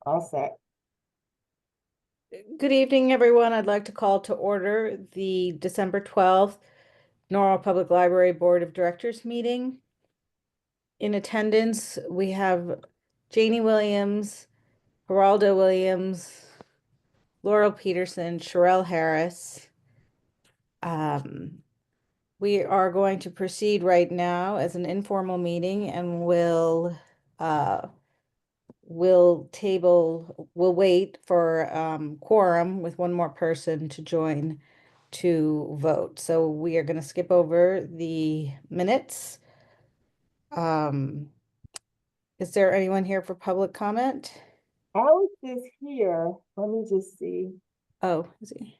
All set. Good evening, everyone. I'd like to call to order the December 12th Norwell Public Library Board of Directors meeting. In attendance, we have Janie Williams, Geraldo Williams, Laurel Peterson, Sherelle Harris. We are going to proceed right now as an informal meeting and uh, we'll wait for quorum with one more person to join to vote. So we are going to skip over the minutes. Um, is there anyone here for public comment? Alex is here. Let me just see Oh, is he?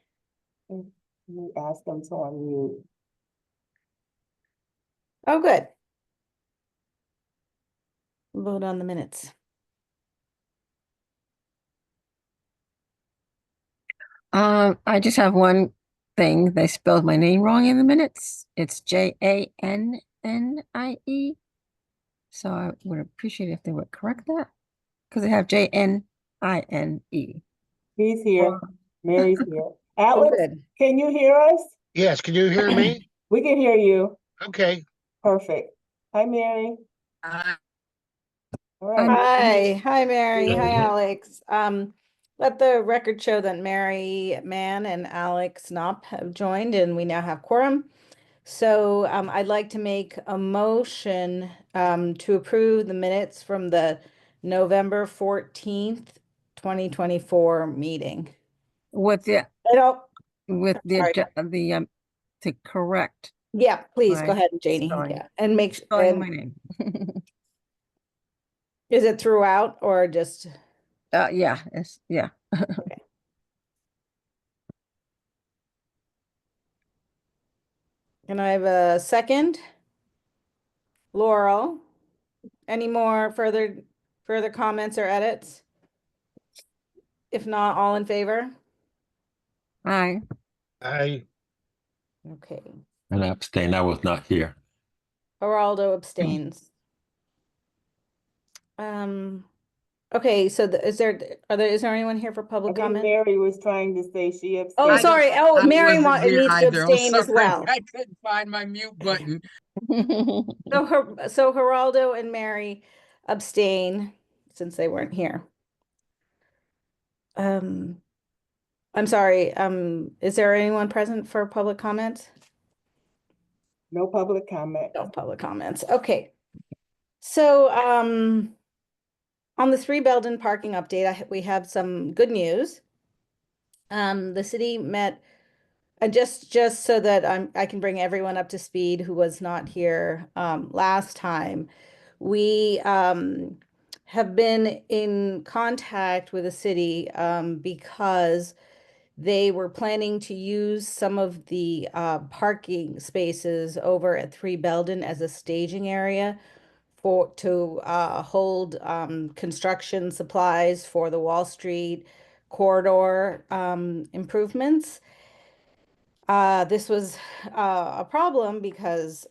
if you ask him to unmute. Oh, good. Vote on the minutes. I just have one thing. They spelled my name wrong in the minutes. It's Jannnie. So I would appreciate if they would correct that because they have Jnine. He's here. Or Mary's here. Oh, Alex, good. can you hear us? Yes, can you hear me? We can hear you. Okay. Perfect. Hi, Mary. Uh, All right. Hi, Mary. Hi, Mhm. Alex. Let the record show that Mary Mann and Alex Knopp have joined, and we now have quorum. So I'd like to make a motion to approve the minutes from the November 14th, 2024 meeting. with the I don't, with sorry. the to correct Yeah, please go my ahead, Janie. spelling Yeah, and spelling of my name. is it throughout or just Yeah. okay. Can I have a second? Laurel, any more further comments or edits? If not, all in favor? Hi. I Okay. And I abstain. I was not here. Geraldo abstains. Um, okay, so is there anyone here for I public think comment? Mary was trying to say she Oh, abstained. sorry. Oh, I Mary wasn't here needs to either. I'm abstain as sorry. well. I couldn't find my mute button. So Geraldo and Mary abstain since they weren't here. Um, I'm sorry. Is there anyone present for public comments? No public comment. No public comments. Okay. So, on the 3 Belden parking update, we have some good news. The city met, and just so that I can bring everyone up to speed who was not here last time, we have been in contact with the city because they were planning to use some of the parking spaces over at 3 Belden as a staging area to hold construction supplies for the Wall Street corridor improvements. This was a problem because,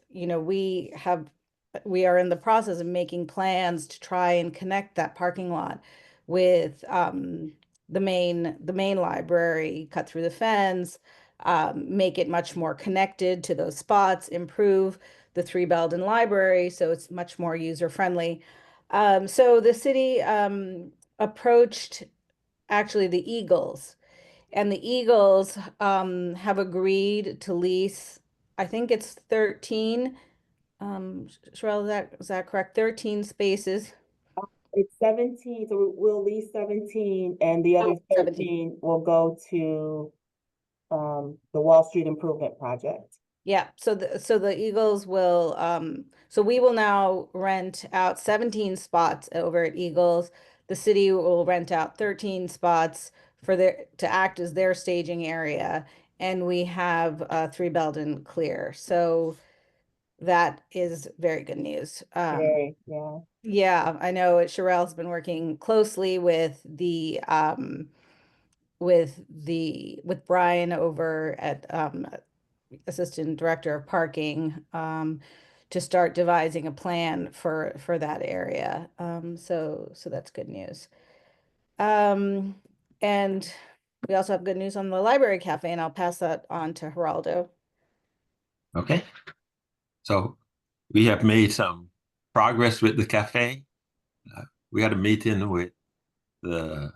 we are in the process of making plans to try and connect that parking lot with the main library, cut through the fence, make it much more connected to those spots, improve the 3 Belden Library so it's much more user friendly. So the city approached actually the Eagles, and the Eagles have agreed to lease, I think it's 13. Sherelle, is that correct? 13 spaces. It's 17, so we'll leave 17 and the other Oh, 17. 13 will go to the Wall Street Improvement Project. Yeah, so the Eagles will so we will now rent out 17 spots over at Eagles. The city will rent out 13 spots to act as their staging area, and we have 3 Belden clear. So that is very good news. Very, yeah. Yeah, I know Sherelle's been working closely with Brian over at Assistant Director of Parking to start devising a plan for that area. So that's good news. And we also have good news on the library cafe, and I'll pass that on to Geraldo. Okay. So we have made some progress with the cafe. We had a meeting with the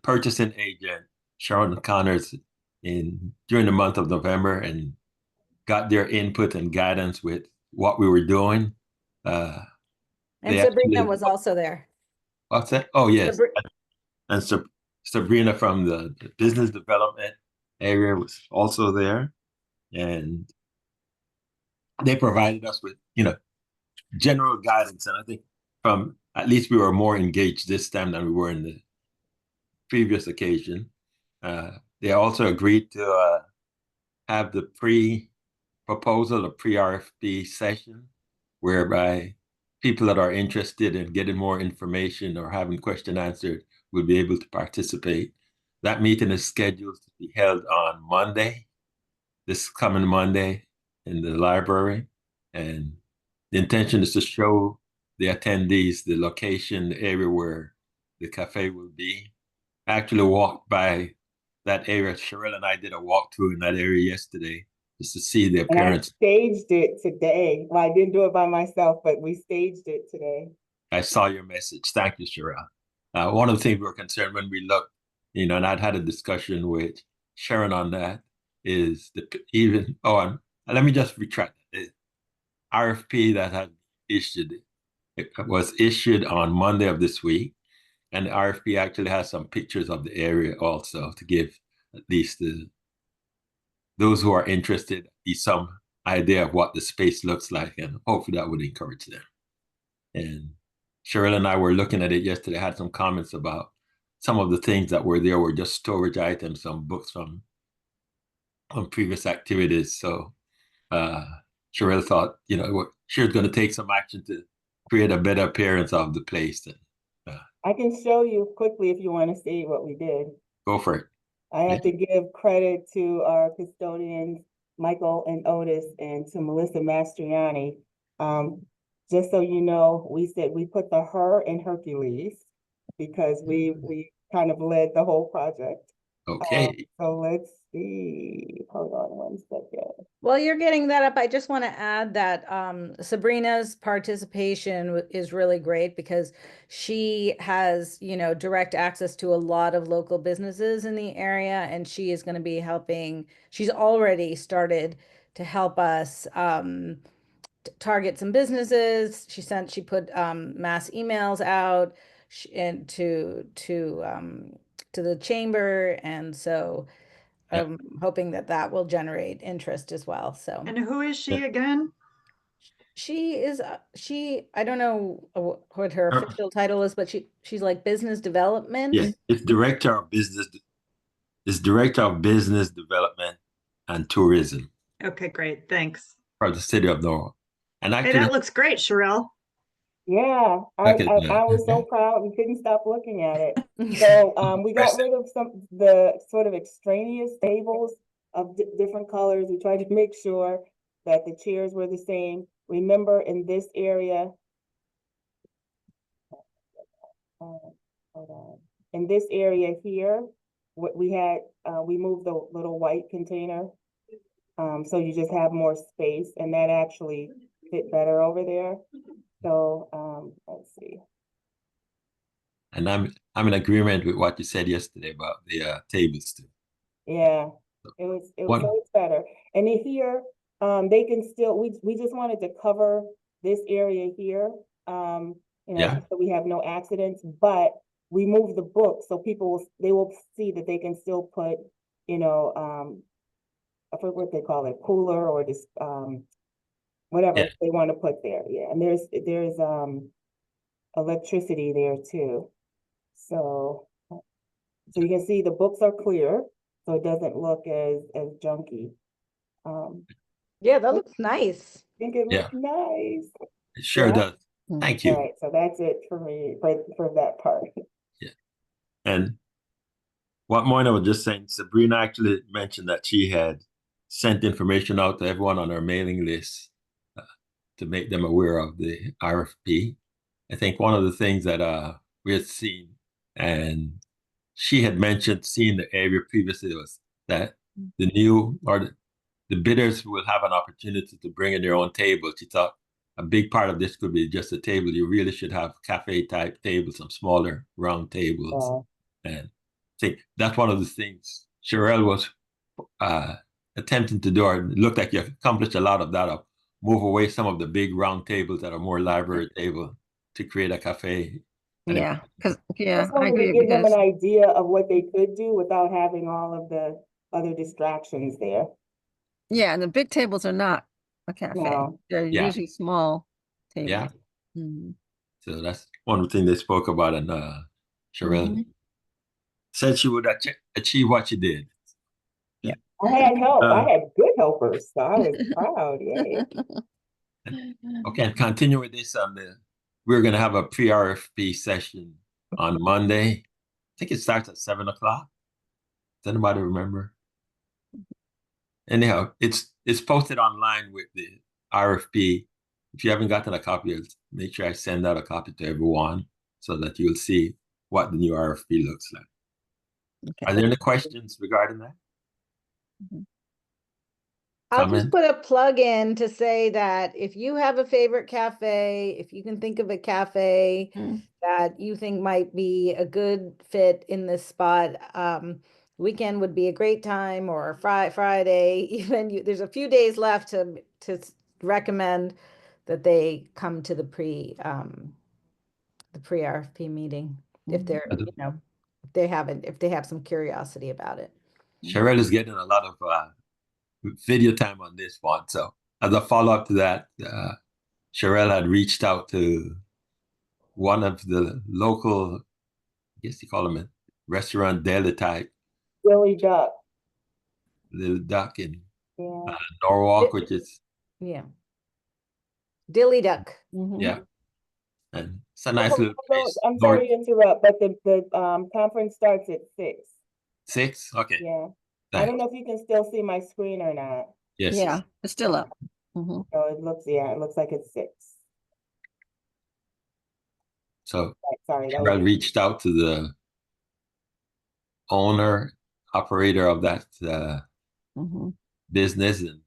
purchasing agent, Sharon Connors, during the month of November, and got their input and guidance with what we were doing. And They Sabrina actually- was also there. What's that? Oh, yes. Sabri- And Sabrina from the business development area was also there. And they provided us with, general guidance. And I think at least we were more engaged this time than we were in the previous occasion. They also agreed to have the pre-proposal, a pre-RFP session, whereby people that are interested in getting more information or having question answered will be able to participate. That meeting is scheduled to be held on Monday, this coming Monday, in the library. And the intention is to show the attendees the location, the area where the cafe will be. I actually walked by that area. Cheryl and I did a walkthrough in that area yesterday just to see the And I appearance. staged it today. Well, I didn't do it by myself, but we staged it today. I saw your message. Thank you, Cheryl. One of the things we were concerned when we looked, and I'd had a discussion with Sharon on that, is and let me just retract the RFP that had issued. It was issued on Monday of this week, and the RFP actually has some pictures of the area also to give at least those who are interested some idea of what the space looks like, and hopefully that would encourage them. And Cheryl and I were looking at it yesterday, had some comments about some of the things that were there were just storage items, some books from previous activities. So Cheryl thought, she was going to take some action to create a better appearance of the place. And, I can show you quickly if you want to see what we did. go for it. I have to give credit to our custodians, Michael and Otis, and to Melissa Mastriani. Just so you know, we said we put the her in Hercules because we kind of led the whole project. Okay. So let's see. Hold on one second. While you're getting that up, I just want to add that Sabrina's participation is really great because she has, direct access to a lot of local businesses in the area, and she is going to be helping. She's already started to help us target some businesses. She put mass emails out and to the chamber, and so I'm hoping that will generate interest as well. So, And who is she again? she is I don't know what her official title is, but she's like business development. Yes, it's director of business development and tourism Okay, great. Thanks. for the city of Norwalk. And Hey, actually, that looks great, Sherelle. Yeah, Okay, I was so proud. We couldn't stop looking at it. So we got rid of the sort of extraneous tables of different colors. We tried to make sure that the chairs were the same. Remember, in this area, hold on. In this area here, what we had, we moved the little white container. So you just have more space, and that actually fit better over there. So let's see. and I'm in agreement with what you said yesterday about the tables too. Yeah, it was One- so it's better. And in here, they can still, we just wanted to cover this area here. Yeah. So we have no accidents, but we moved the book so they will see that they can still put, I forget what they call it, cooler or this whatever Yeah. they want to put there. Yeah, and there's electricity there too. So you can see the books are clear, so it doesn't look as junky. Yeah, that looks nice. I think it Yeah. looks nice. It sure Yeah. does. Thank you. All right, so that's it for me for that part. And what Moina was just saying, Sabrina actually mentioned that she had sent information out to everyone on her mailing list to make them aware of the RFP. I think one of the things that we had seen, and she had mentioned seeing the area previously was that the new or the bidders will have an opportunity to bring in their own table. She thought a big part of this could be just a table. You really should have cafe type tables, some smaller round tables. And I think that's one of the things Sherelle was attempting to do, or it looked like you accomplished a lot of that, of move away some of the big round tables that are more library table to create a cafe. And it- Yeah, because, yeah, Just I wanted to agree give them because, an idea of what they could do without having all of the other distractions there. yeah, and the big tables are not a cafe. No. They're Yeah. usually small tables. Yeah. Mhm. So that's one thing they spoke about, and Sherelle said she would achieve what she did. I had help. Uh, I had good helpers, so I was proud. Yay. Okay, and continue with this we're gonna have a pre-RFP session on Monday. I think it starts at 7 o'clock. Does anybody remember? Anyhow, it's posted online with the RFP. If you haven't gotten a copy, make sure I send out a copy to everyone so that you'll see what the new RFP looks like. Are there any questions regarding that? I'll just Comment? put a plug in to say that if you have a favorite cafe, if you can think of a cafe Mm. that you think might be a good fit in this spot, weekend would be a great time, or Friday, even there's a few days left to recommend that they come to the pre-RFP meeting if they're, Mhm. if they have some curiosity about it. Sherelle is getting a lot of video time on this one. So as a follow-up to that, Sherelle had reached out to one of the local, I guess you call them a restaurant deli type, Billy Duck. Little Duck in Yeah. Norwalk, which is, Yeah. Dilly Duck. Mhm. yeah. And it's a nice little place. I'm sorry to interrupt, but the conference starts at 6. 6? Okay. Yeah. I Thanks. don't know if you can still see my screen or not. Yes. Yeah, it's still up. Mhm. So it looks like it's 6. So Sorry, that Sherelle was. reached out to the owner, operator of that Mhm. business, and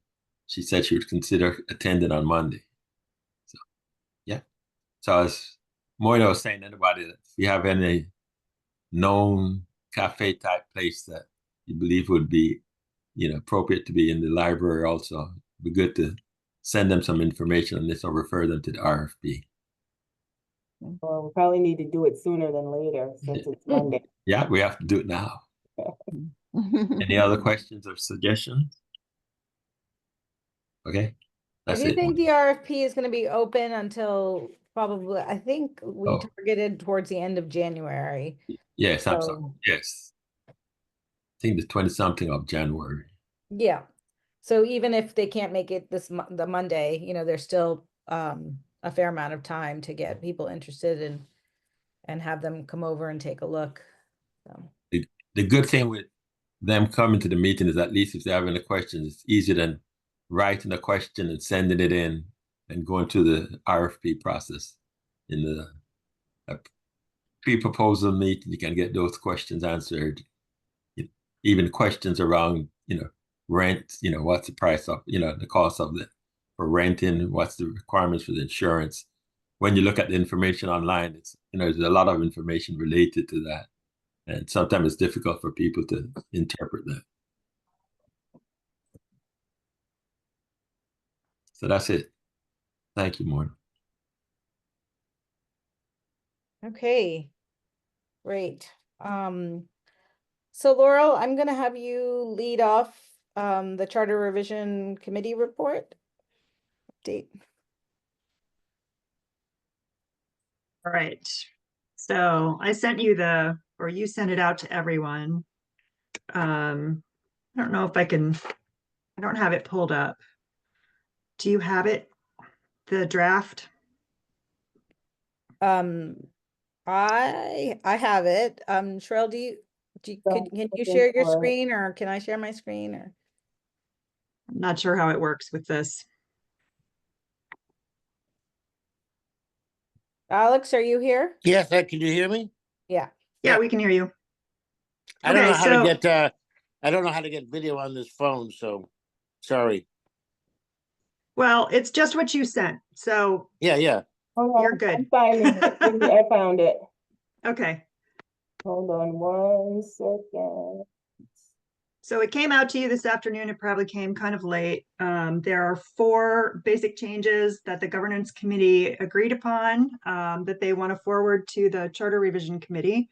she said she would consider attending on Monday. So, yeah. So as Moira was saying, anybody, if you have any known cafe type place that you believe would be, appropriate to be in the library, also, it'd be good to send them some information on this or refer them to the RFP. Well, we probably need to do it sooner than later since it's Monday. Yeah, we have to do it now. Any other questions or suggestions? Okay, I that's do it. think the RFP is going to be open until probably, I think we Oh. targeted towards the end of January. Yes, I'm sorry. So, Yes. I think the 20-something of January. yeah. So even if they can't make it the Monday, there's still a fair amount of time to get people interested and have them come over and take a look. So. The good thing with them coming to the meeting is at least if they have any questions, it's easier than writing a question and sending it in and going through the RFP process. In the pre-proposal meeting, you can get those questions answered. Even questions around, rent, what's the price of, the cost of for renting, what's the requirements for the insurance. When you look at the information online, it's, there's a lot of information related to that. And sometimes it's difficult for people to interpret that. So that's it. Thank you, Morgan. Okay, great. So Laurel, I'm gonna have you lead off the Charter Revision Committee report update. All right. So I sent you or you sent it out to everyone. I don't know if I don't have it pulled up. Do you have it? The draft? I have it. Sherelle, can you looking share your for it. screen, or can I share my screen, or? I'm not sure how it works with this. Alex, are you here? Yes, can you hear me? Yeah. Yeah, Yeah. we can hear you. I don't Okay, know how to so- get, I don't know how to get video on this phone, so sorry. Well, it's just what you sent. So, Yeah. Hold on, You're good. I'm finding it. Give me- I found it. okay. Hold on 1 second. So it came out to you this afternoon. It probably came kind of late. There are 4 basic changes that the governance committee agreed upon that they want to forward to the charter revision committee.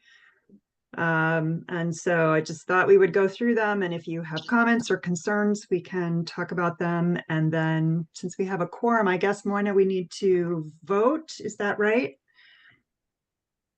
And so I just thought we would go through them, and if you have comments or concerns, we can talk about them. And then since we have a quorum, I guess, Moina, we need to vote. Is that right?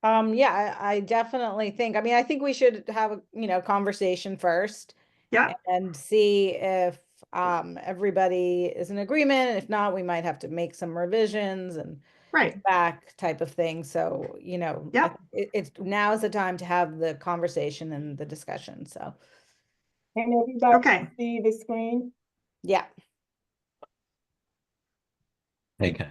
Yeah, I definitely think, I mean, I think we should have a, conversation first Yeah, and see if everybody is in agreement. And if not, we might have to make some revisions and right. back type of thing. So, Yeah. it's now is the time to have the conversation and the discussion. So, Can everybody Okay. see the screen? yeah. Okay.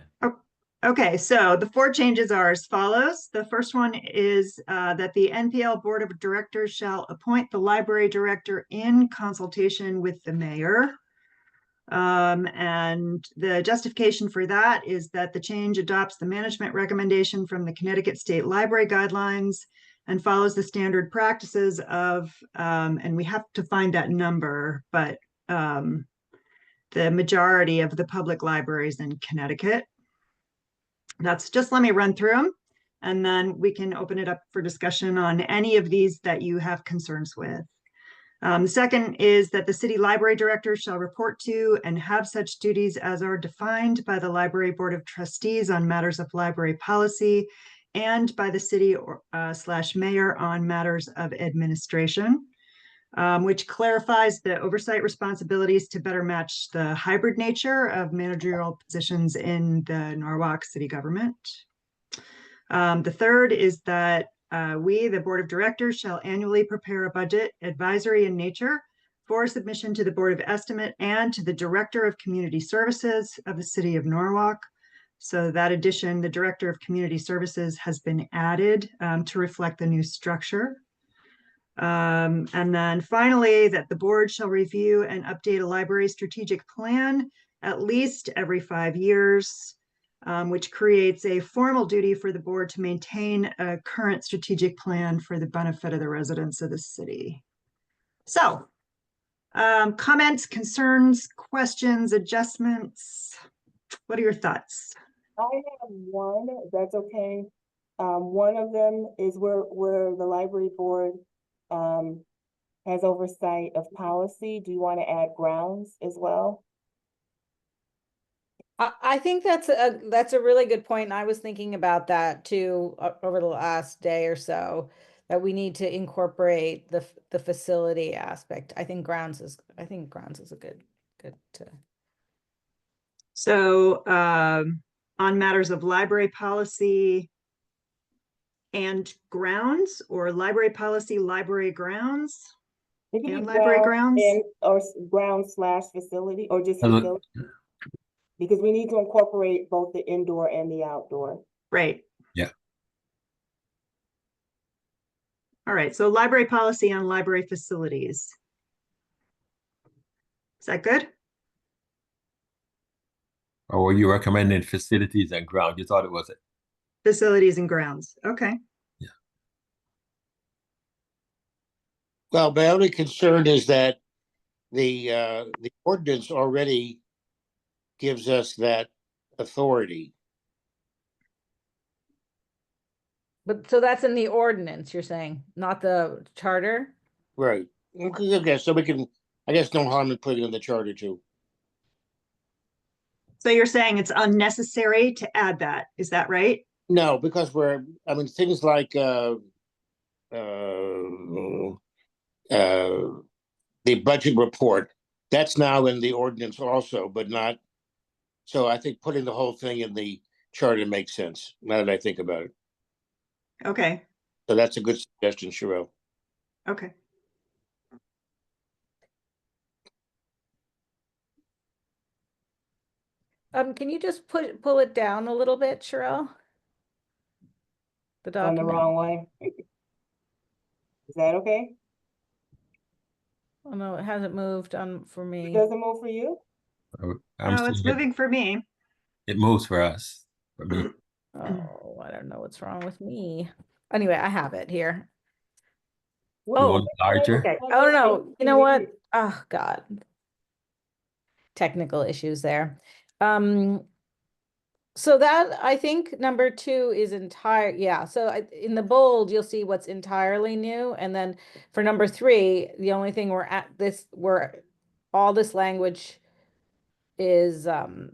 Okay, so the 4 changes are as follows. The first one is that the NPL Board of Directors shall appoint the library director in consultation with the mayor. And the justification for that is that the change adopts the management recommendation from the Connecticut State Library Guidelines and follows the standard practices of, and we have to find that number, but the majority of the public libraries in Connecticut. That's just, let me run through them, and then we can open it up for discussion on any of these that you have concerns with. The second is that the city library director shall report to and have such duties as are defined by the library board of trustees on matters of library policy and by the city / mayor on matters of administration, which clarifies the oversight responsibilities to better match the hybrid nature of managerial positions in the Norwalk city government. The third is that we, the board of directors, shall annually prepare a budget advisory in nature for submission to the Board of Estimate and to the Director of Community Services of the City of Norwalk. So that addition, the Director of Community Services, has been added to reflect the new structure. And then finally, that the board shall review and update a library strategic plan at least every 5 years, which creates a formal duty for the board to maintain a current strategic plan for the benefit of the residents of the city. So, comments, concerns, questions, adjustments? What are your thoughts? I have one, if that's okay. One of them is where the library board has oversight of policy. Do you want to add grounds as well? I think that's a really good point. And I was thinking about that too over the last day or so, that we need to incorporate the facility aspect. I think grounds is a good. So, on matters of library policy and grounds, or library policy, library grounds? It could be And library grounds? Or ground / facility, or just Hello. facility. Because we need to incorporate both the indoor and the outdoor. Right. Yeah. All right, so library policy on library facilities. Is that good? Or were you recommending facilities and ground? You thought it was it? Facilities and grounds, okay. Well, my only concern is that the ordinance already gives us that authority. But so that's in the ordinance, you're saying, not the charter? Right. Okay, so we can, I guess no harm in putting it in the charter too. So you're saying it's unnecessary to add that, is that right? No, because things like the budget report, that's now in the ordinance also, but not. So I think putting the whole thing in the charter makes sense, now that I think about it. Okay, So that's a good suggestion, Sherelle. okay. Can you just pull it down a little bit, Sherelle? the on the document. wrong way. Is that okay? Oh, no, it hasn't moved on for It me. doesn't move for you? I'm Oh, it's seeing moving for me. it moves for us, for me. Oh, I don't know what's wrong with me. Anyway, I have it here. You Oh, want it larger? okay. Oh, no, you know what? Oh, God. Technical issues there. So that, I think number 2 is yeah, so in the bold, you'll see what's entirely new, and then for number 3, the only thing all this language is,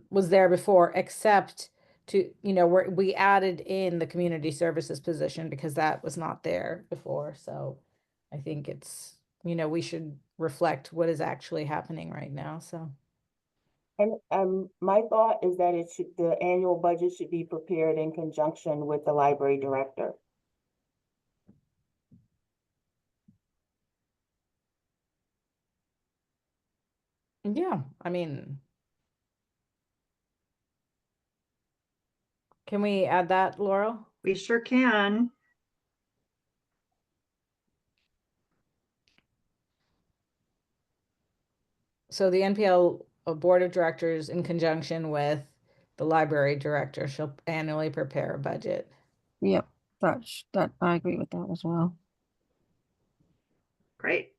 was there before, except we added in the community services position because that was not there before, so I think it's, we should reflect what is actually happening right now, so. And my thought is that the annual budget should be prepared in conjunction with the library director. Yeah, I mean, can we add that, Laurel? We sure can. So the NPL Board of Directors, in conjunction with the library director, shall annually prepare a budget. Yep, that I agree with that as well. Great.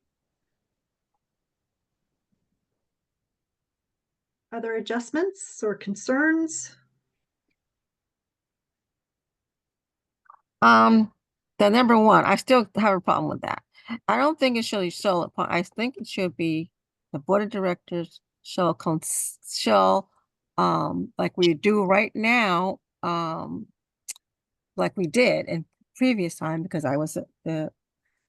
Other adjustments or concerns? The number 1, I still have a problem with that. I don't think it should be I think it should be the board of directors shall like we do right now, like we did in previous time, because I was the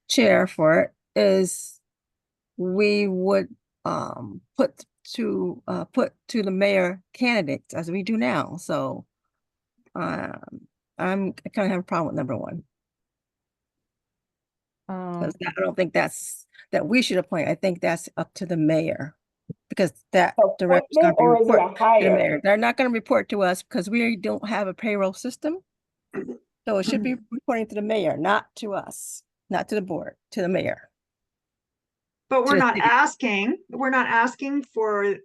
chair for it, is we would put to the mayor candidates as we do now. So I kind of have a problem with number 1. Because I don't think that we should appoint. I think that's up to the mayor. Because that director's gonna Appointment, or is it report a to the hire? mayor. They're not gonna report to us because we don't have a payroll system. So it should be reporting to the mayor, not to us, not to the board, to the mayor. But we're the not city. asking for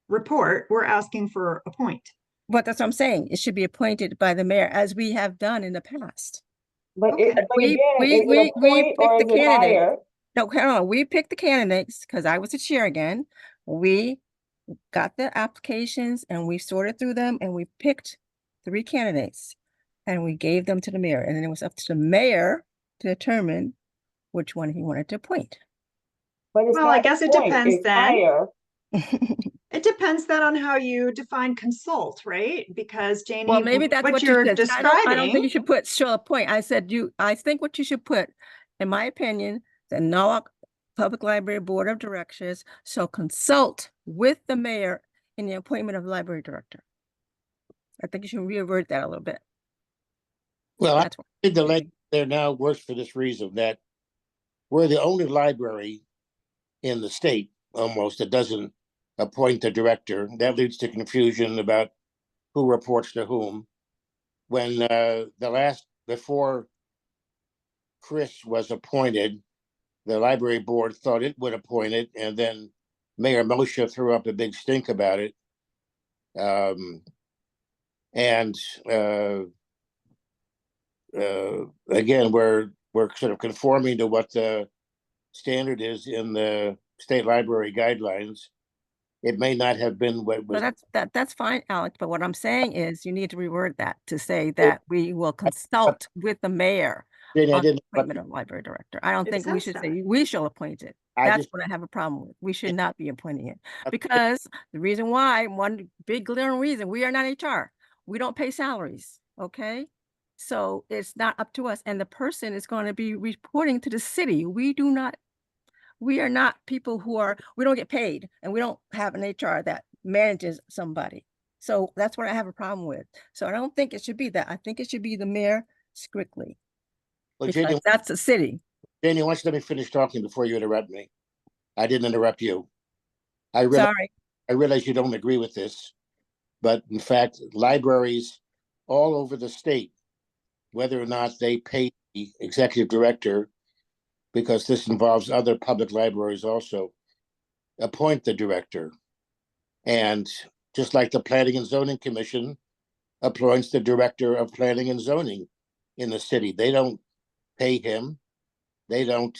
report, we're asking for appoint. But that's what I'm saying. It should be appointed by the mayor, as we have done in the past. But Okay. but We- again, we- is it we appoint or picked is the it candidate. hire? No, hold on. We picked the candidates because I was the chair again. We got the applications and we sorted through them and we picked 3 candidates and we gave them to the mayor. And then it was up to the mayor to determine which one he wanted to appoint. But it's Well, I not guess it appoint, depends it's then. hire. It depends then on how you define consult, right? Because Janie, Well, maybe that's what you you're said. I don't think describing, you should put shall appoint. I said I think what you should put, in my opinion, the Norwalk Public Library Board of Directors shall consult with the mayor in the appointment of the library director. I think you should reword that a little bit. Well, I That's what. think the language there now works for this reason, that we're the only library in the state almost that doesn't appoint the director. That leads to confusion about who reports to whom. When before Chris was appointed, the library board thought it would appoint it, and then Mayor Moshe threw up a big stink about it. Again, we're sort of conforming to what the standard is in the state library guidelines. It may not have been what was. But that's fine, Alex. But what I'm saying is you need to reword that to say that we will consult with the mayor Janie, I on the didn't. appointment of library director. I don't It think we says should that. say we shall appoint it. I That's just- what I have a problem with. We should not be appointing it. Okay. Because the reason why, one big glaring reason, we are not HR. We don't pay salaries, okay? So it's not up to us. And the person is going to be reporting to the city. We are not people we don't get paid, and we don't have an HR that manages somebody. So that's what I have a problem with. So I don't think it should be that. I think it should be the mayor strictly. Well, Because Janie, that's the city. why don't you let me finish talking before you interrupt me? I didn't interrupt you. I realize you don't agree with this, but in fact, libraries all over the state whether or not they pay the executive director, because this involves other public libraries also, appoint the director. And just like the Planning and Zoning Commission appoints the director of planning and zoning in the city, they don't pay him. They don't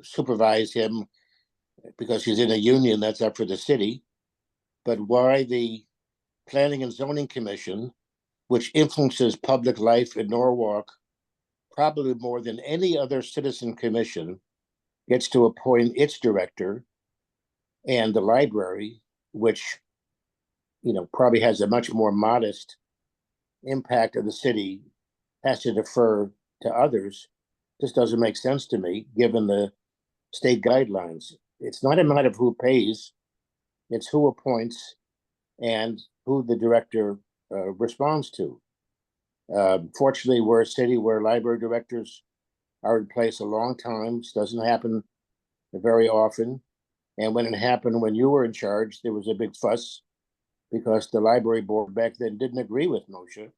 supervise him because he's in a union that's up for the city. But why the Planning and Zoning Commission, which influences public life in Norwalk probably more than any other citizen commission, gets to appoint its director, and the library, which probably has a much more modest impact of the city, has to defer to others. This doesn't make sense to me, given the state guidelines. It's not a matter of who pays, it's who appoints and who the director responds to. Fortunately, we're a city where library directors are in place a long time. This doesn't happen very often. And when it happened, when you were in charge, there was a big fuss because the library board back then didn't agree with Moshe.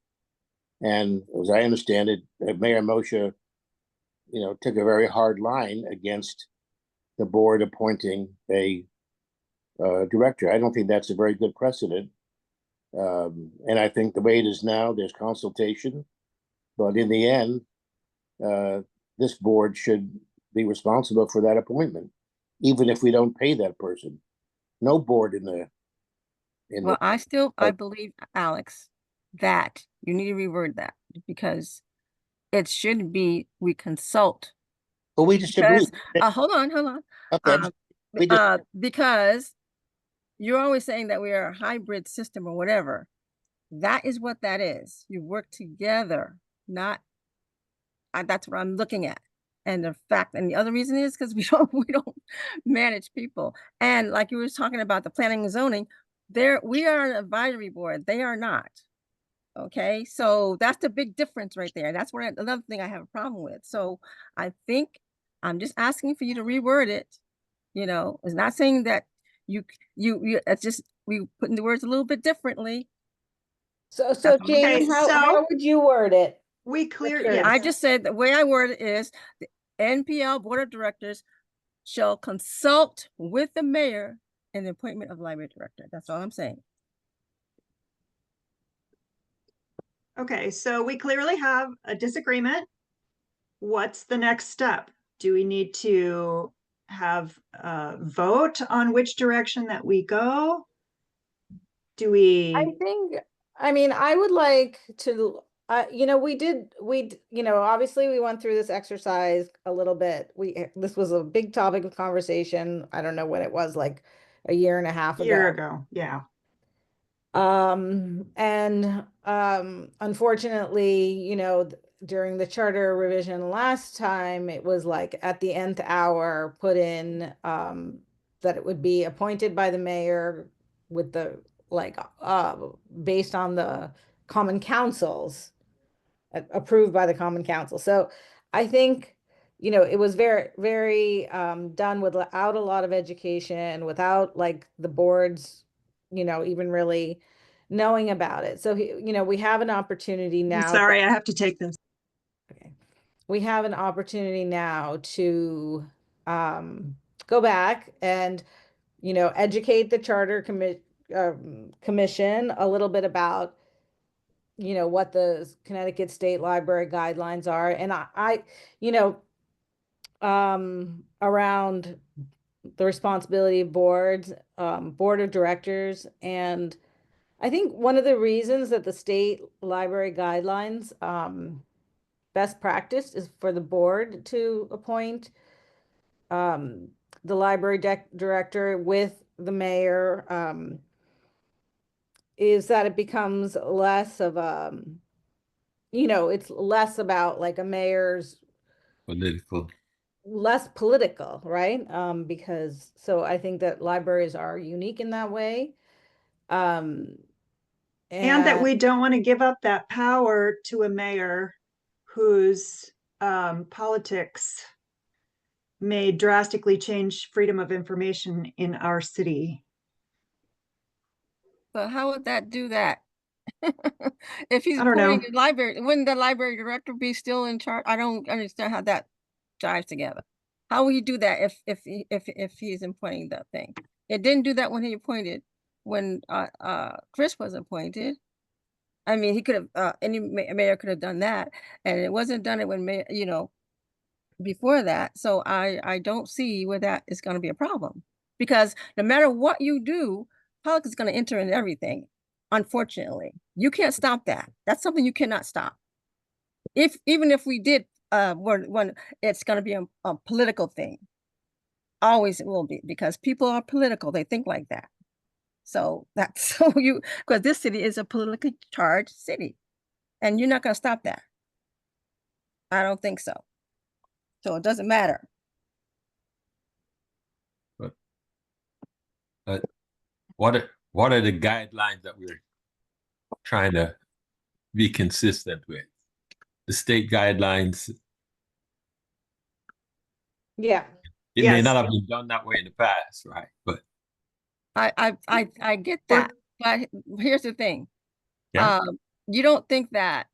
And as I understand it, Mayor Moshe, took a very hard line against the board appointing a director. I don't think that's a very good precedent. And I think the way it is now, there's consultation, but in the end, this board should be responsible for that appointment, even if we don't pay that person. No board in the. Well, I believe, Alex, that you need to reword that because it should be we consult. But we disagree. Hold on. Okay. Because you're always saying that we are a hybrid system or whatever. That is what that is. You work together, not. That's what I'm looking at. And the other reason is because we don't manage people. And like you were talking about the planning and zoning, we are an advisory board. They are not. Okay, so that's the big difference right there. That's another thing I have a problem with. So I think I'm just asking for you to reword it. It's not saying that it's just we putting the words a little bit differently. So Okay, Jane, how so- would you word it? We clear, Sure. yes. I just said the way I word it is the NPL Board of Directors shall consult with the mayor in the appointment of library director. That's all I'm saying. Okay, so we clearly have a disagreement. What's the next step? Do we need to have a vote on which direction that we go? Do we? I would like to, obviously we went through this exercise a little bit. This was a big topic of conversation. I don't know when it was, like a year and a half ago. Year ago, yeah. Unfortunately, during the charter revision last time, it was like at the nth hour put in that it would be appointed by the mayor with the based on the common councils, approved by the common council. So I think it was very, very done without a lot of education, without like the boards even really knowing about it. So we have an opportunity I'm now. sorry, I have to take this. Okay. We have an opportunity now to go back and educate the charter commission a little bit about what the Connecticut State Library guidelines are, and I around the responsibility of boards, board of directors. And I think one of the reasons that the state library guidelines best practice is for the board to appoint the library director with the mayor, is that it becomes less of it's less about like a mayor's less political, right? Because so I think that libraries are unique in that way. And that we don't want to give up that power to a mayor whose politics may drastically change freedom of information in our city. But how would that do that? If he's I don't appointing know. the library, wouldn't the library director be still in charge? I don't understand how that jives together. How will he do that if he's appointing that thing? It didn't do that when he appointed, when Chris was appointed. I mean, he could have, any mayor could have done that, and it wasn't done it when mayor, you know, before that. So I don't see where that is gonna be a problem. Because no matter what you do, politics is gonna enter in everything, unfortunately. You can't stop that. That's something you cannot stop. Even if we did, when it's gonna be a political thing. Always it will be, because people are political, they think like that. So that's, so because this city is a politically charged city, and you're not gonna stop that. I don't think so. So it doesn't matter. But what are the guidelines that we're trying to be consistent with? The state guidelines, Yeah. it may Yes. not have been done that way in the past, right? But I get Well- that, but here's the thing. Yeah. You don't think that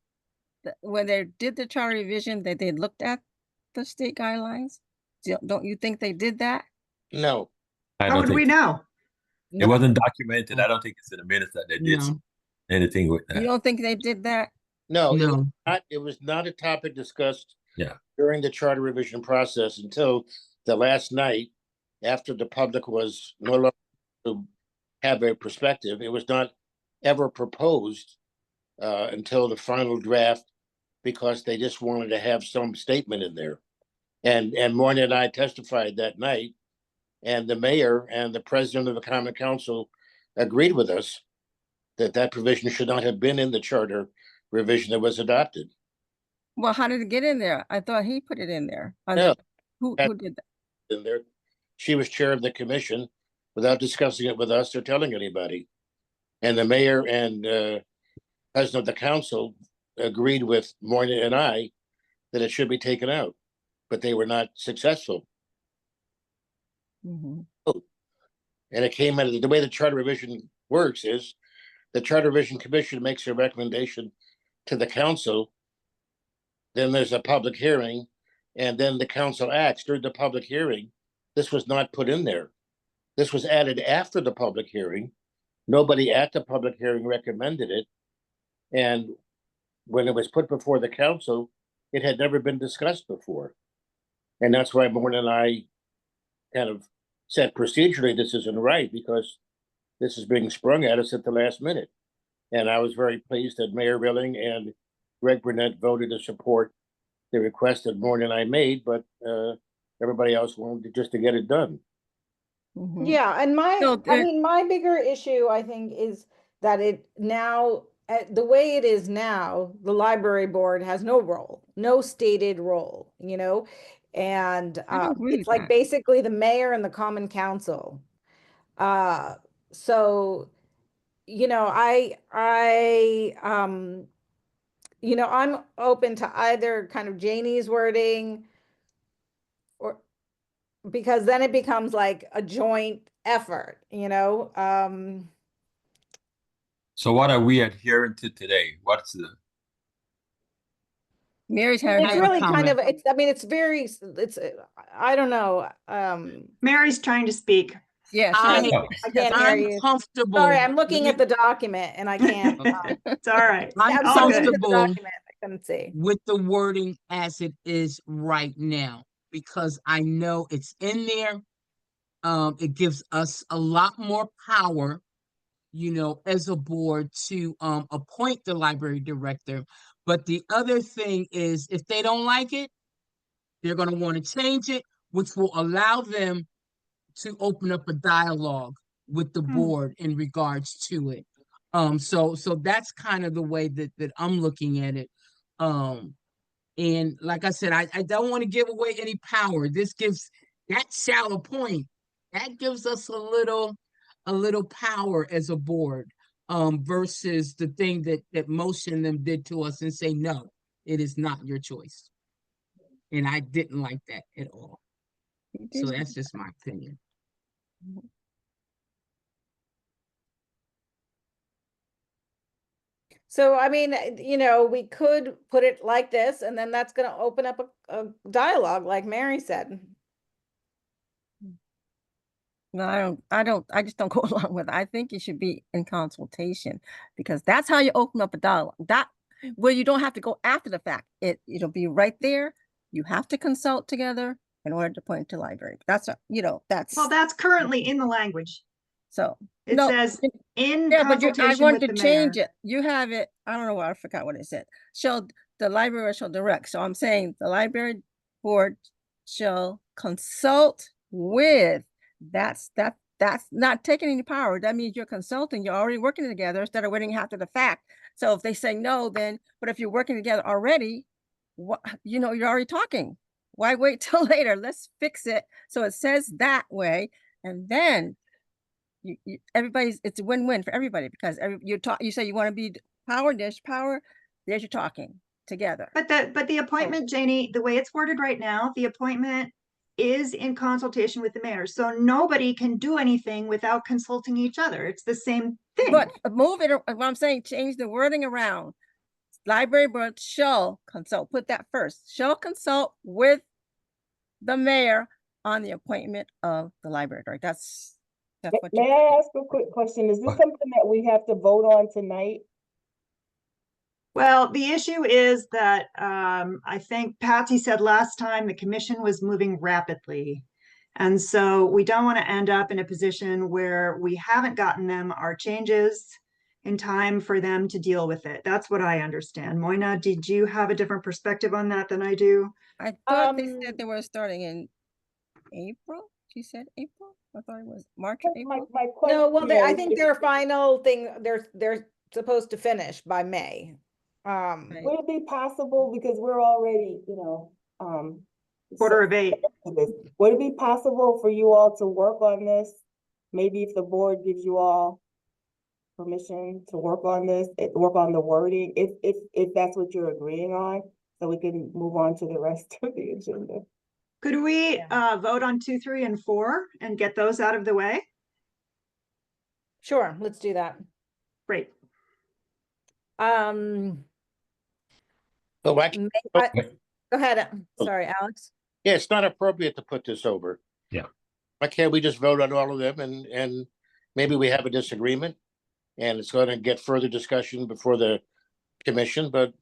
when they did the charter revision, that they looked at the state guidelines? Don't you think they did that? No, I How don't would we think know? it wasn't documented. I don't think it's in the minutes that they did No, anything with You that. don't think they did that? no, no. it was not a topic discussed. Yeah. During the charter revision process until the last night, after the public was no longer to have a perspective. It was not ever proposed until the final draft, because they just wanted to have some statement in there. And Morna and I testified that night, and the mayor and the president of the Common Council agreed with us that that provision should not have been in the charter revision that was adopted. Well, how did it get in there? I thought he put it in there. No. Who did that? In there, she was chair of the commission without discussing it with us or telling anybody. And the mayor and president of the council agreed with Morna and I that it should be taken out, but they were not successful. Mhm. And it came out of the way the charter revision works is the charter revision commission makes a recommendation to the council. Then there's a public hearing, and then the council acts during the public hearing. This was not put in there. This was added after the public hearing. Nobody at the public hearing recommended it. And when it was put before the council, it had never been discussed before. And that's why Morna and I kind of said procedurally, this isn't right, because this is being sprung at us at the last minute. And I was very pleased that Mayor Rilling and Greg Burnett voted to support the request that Morna and I made, but everybody else wanted just to get it done. Mhm. Yeah, and So I mean, my bigger issue, I think, is that it now, the way it is now, the library board has no role, no stated role, you know? And I don't agree it's with like that. basically the mayor and the common council. So, you know, you know, I'm open to either kind of Janie's wording, or because then it becomes like a joint effort, you know? So what are we adhering to today? What's the Mary's It's have a really kind comment. of, it's, I mean, it's very, it's, I don't know. Mary's trying to speak. yeah. I- Shirley, I can't hear I'm you. comfortable. Sorry, I'm looking at the document and I can't. It's all right. I'm I'm All so good. into the comfortable document, I couldn't see. with the wording as it is right now, because I know it's in there. It gives us a lot more power, you know, as a board to appoint the library director. But the other thing is, if they don't like it, they're going to want to change it, which will allow them to open up a dialogue with the board in regards to it. So that's kind of the way that I'm looking at it. And like I said, I don't want to give away any power. This gives that shallow point. That gives us a little power as a board, versus the thing that most of them did to us and say, no, it is not your choice. And I didn't like that at all. So that's just my opinion. So, I mean, we could put it like this, and then that's gonna open up a dialogue, like Mary said. No, I just don't go along with it. I think it should be in consultation because that's how you open up a dialogue. Where you don't have to go after the fact. It'll be right there. You have to consult together in order to point to library. That's Well, that's currently in the language. so. It No, says in yeah, but I consultation wanted with to the change mayor. it. You have it. I don't know what I forgot what it said. The library shall direct. So I'm saying the library board shall consult with. That's not taking any power. That means you're consulting. You're already working together instead of waiting after the fact. So if they say no, then but if you're working together already, what you're already talking. Why wait till later? Let's fix it so it says that way, and then it's a win-win for everybody because you say you want to be power, there's you're talking together. But the appointment, Janie, the way it's worded right now, the appointment is in consultation with the mayor. So nobody can do anything without consulting each other. It's the same thing. But move it, what I'm saying, change the wording around. Library board shall consult, put that first, shall consult with the mayor on the appointment of the library director. That's what May I ask a quick question? Is this something that we have to vote on tonight? Well, the issue is that I think Patsy said last time the commission was moving rapidly. And so we don't want to end up in a position where we haven't gotten them our changes in time for them to deal with it. That's what I understand. Moina, did you have a different perspective on that than I do? I thought they said they were starting in April. She said April. I thought it was March or April. My No, well, I question think is, their final thing, they're supposed to finish by May. Right. would it be possible, because we're already, Quarter of 8. to this, would it be possible for you all to work on this? Maybe if the board gives you all permission to work on this, work on the wording, if that's what you're agreeing on, so we can move on to the rest of the agenda. Could we vote on 2, 3, and 4 and get those out of the way? Sure, let's do that. Great. Oh, Go ahead. Sorry, Alex. yeah, it's not appropriate to put this over. Yeah. Why can't we just vote on all of them and maybe we have a disagreement? And it's going to get further discussion before the commission, but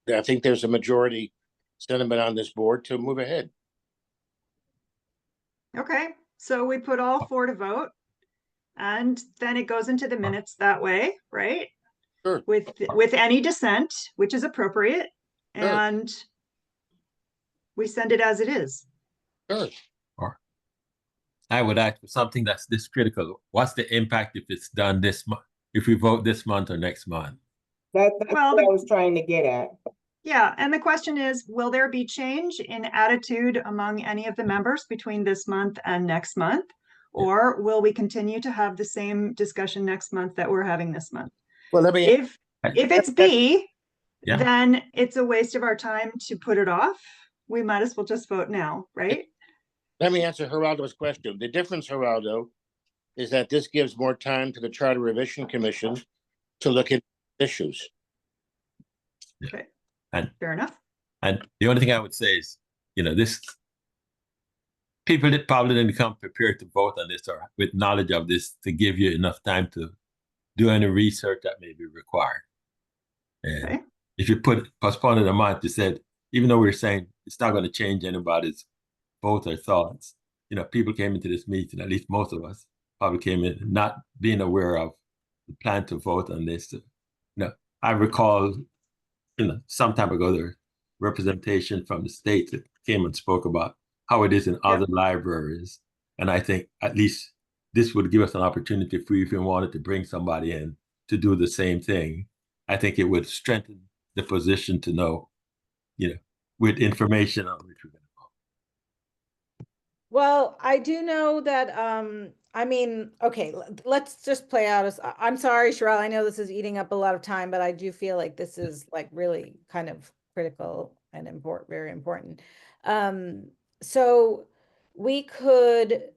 I think there's a majority sentiment on this board to move ahead. Okay, so we put all 4 to vote. And then it goes into the minutes that way, right? Sure. With any dissent, which is appropriate, Sure. and we send it as it is. Sure. Or I would ask for something that's this critical. What's the impact if it's done this month? If we vote this month or next month? That's Well, what I was trying to get at. Yeah, and the question is, will there be change in attitude among any of the members between this month and next month? Or will we continue to have the same discussion next month that we're having this month? Well, let me, If it's B, Yeah. then it's a waste of our time to put it off. We might as well just vote now, right? let me answer Geraldo's question. The difference, Geraldo, is that this gives more time to the Charter Revision Commission to look at issues. Okay, And fair enough. And the only thing I would say is, this people that probably didn't come prepared to vote on this or with knowledge of this to give you enough time to do any research that may be required. And Okay. if you postpone it a month, you said, even though we're saying it's not going to change anybody's vote or thoughts, people came into this meeting, at least most of us probably came in not being aware of the plan to vote on this. I recall, some time ago, there was representation from the state that came and spoke about how it is in other libraries. And I think at least this would give us an opportunity if we even wanted to bring somebody in to do the same thing. I think it would strengthen the position to know, with information on which we're going to vote. Well, I do know that, okay, let's just play out. I'm sorry, Sherelle, I know this is eating up a lot of time, but I do feel like this is like really kind of critical and very important. So we could,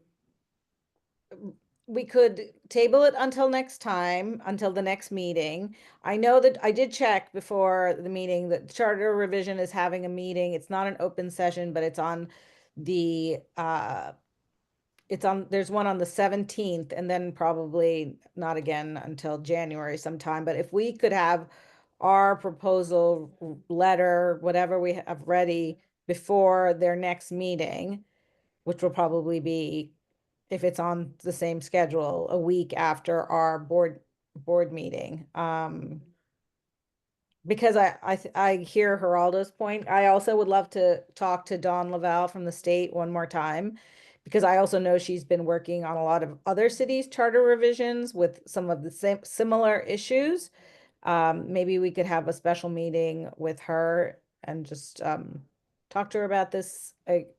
we could table it until next time, until the next meeting. I know that I did check before the meeting that Charter Revision is having a meeting. It's not an open session, but it's on the, there's one on the 17th and then probably not again until January sometime. But if we could have our proposal letter, whatever we have ready before their next meeting, which will probably be, if it's on the same schedule, a week after our board meeting. Because I hear Geraldo's point. I also would love to talk to Dawn Laval from the state one more time, because I also know she's been working on a lot of other cities' charter revisions with some of the same similar issues. Maybe we could have a special meeting with her and just talk to her about this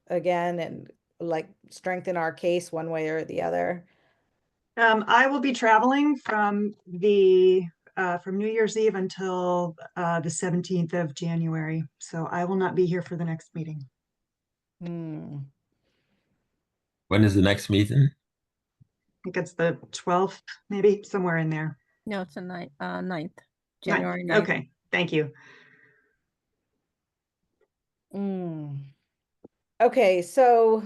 again and like strengthen our case one way or the other. I will be traveling from from New Year's Eve until the 17th of January. So I will not be here for the next meeting. Hmm. When is the next meeting? I think it's the 12th, maybe somewhere in there. No, it's the 9th, 9th, Ninth. January 9th. Okay, thank you. Okay, so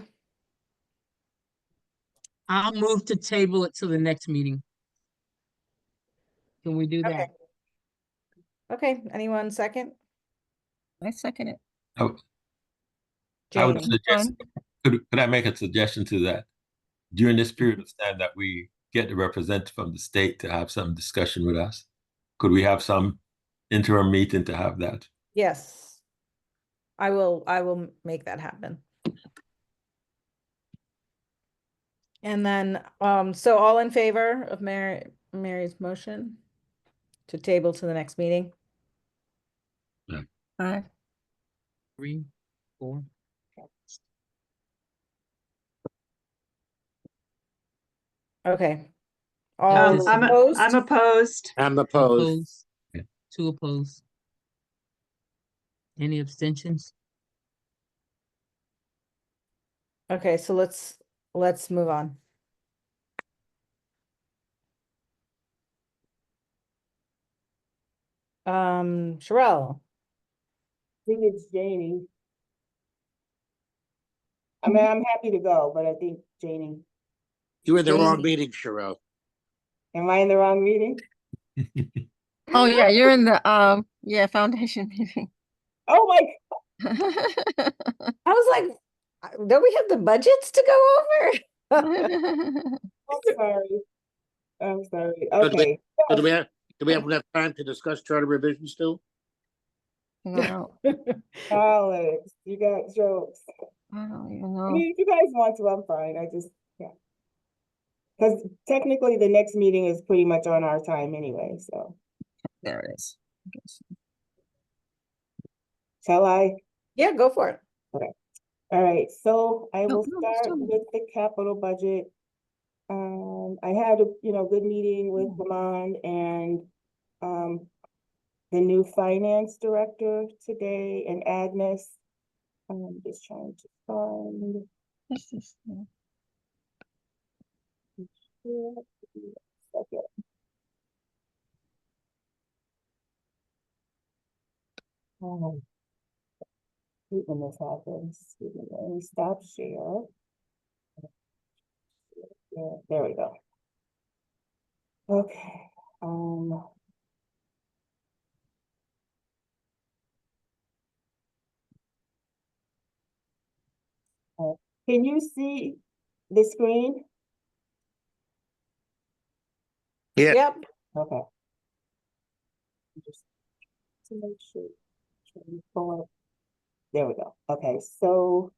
I'll move to table it till the next meeting. Can we do that? okay, anyone second? I second it. I would Janie. suggest, could I make a suggestion to that? During this period of time that we get the representative from the state to have some discussion with us, could we have some interim meeting to have that? Yes. I will make that happen. And then, so all in favor of Mary's motion to table to the next meeting? Aye. 3, 4. Okay. All I'm opposed? I'm opposed. I'm opposed. Opposed. Yeah. 2 opposed. Any abstentions? Okay, so let's move on. Sherelle, I think it's Janie. I mean, I'm happy to go, but I think Janie, You were in the wrong Janie. meeting, Sherelle. am I in the wrong meeting? Oh, yeah, you're in the, foundation meeting. Oh my, I was like, don't we have the budgets to go over? I'm sorry. I'm sorry. So Okay. do we have enough time to discuss charter revision still? No, Alex, you got jokes. I don't even I know. mean, if you guys want to, I'm fine. I just, yeah. Because technically the next meeting is pretty much on our time anyway, so There it is. I guess. shall I? Yeah, go for it. All right, so I No, will no, start still- with the capital budget. I had a, good meeting with Lamont and, the new finance director today and Agnes. I'm just trying to find. This is, Second. Oh. Hate when this happens. Excuse me, let me stop share. Yeah, there we go. Okay, can you see the screen? Yeah. Yep. Okay. Just to make sure. Try to pull up. There we go. Okay, so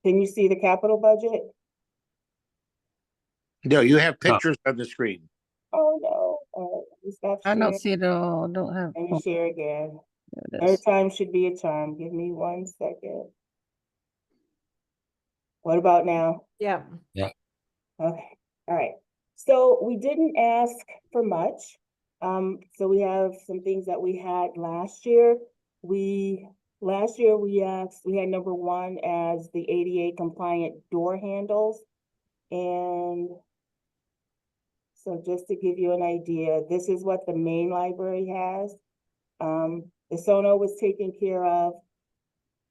can you see the capital budget? No, you have pictures on the screen. Oh, no. Let me stop I don't sharing. see it all, don't have. Let me share again. There it Every is. time should be a charm. Give me 1 second. What about now? Yeah. Okay, all right. So we didn't ask for much. So we have some things that we had last year. Last year we had number 1 as the ADA compliant door handles. And so just to give you an idea, this is what the main library has. The Sono was taken care of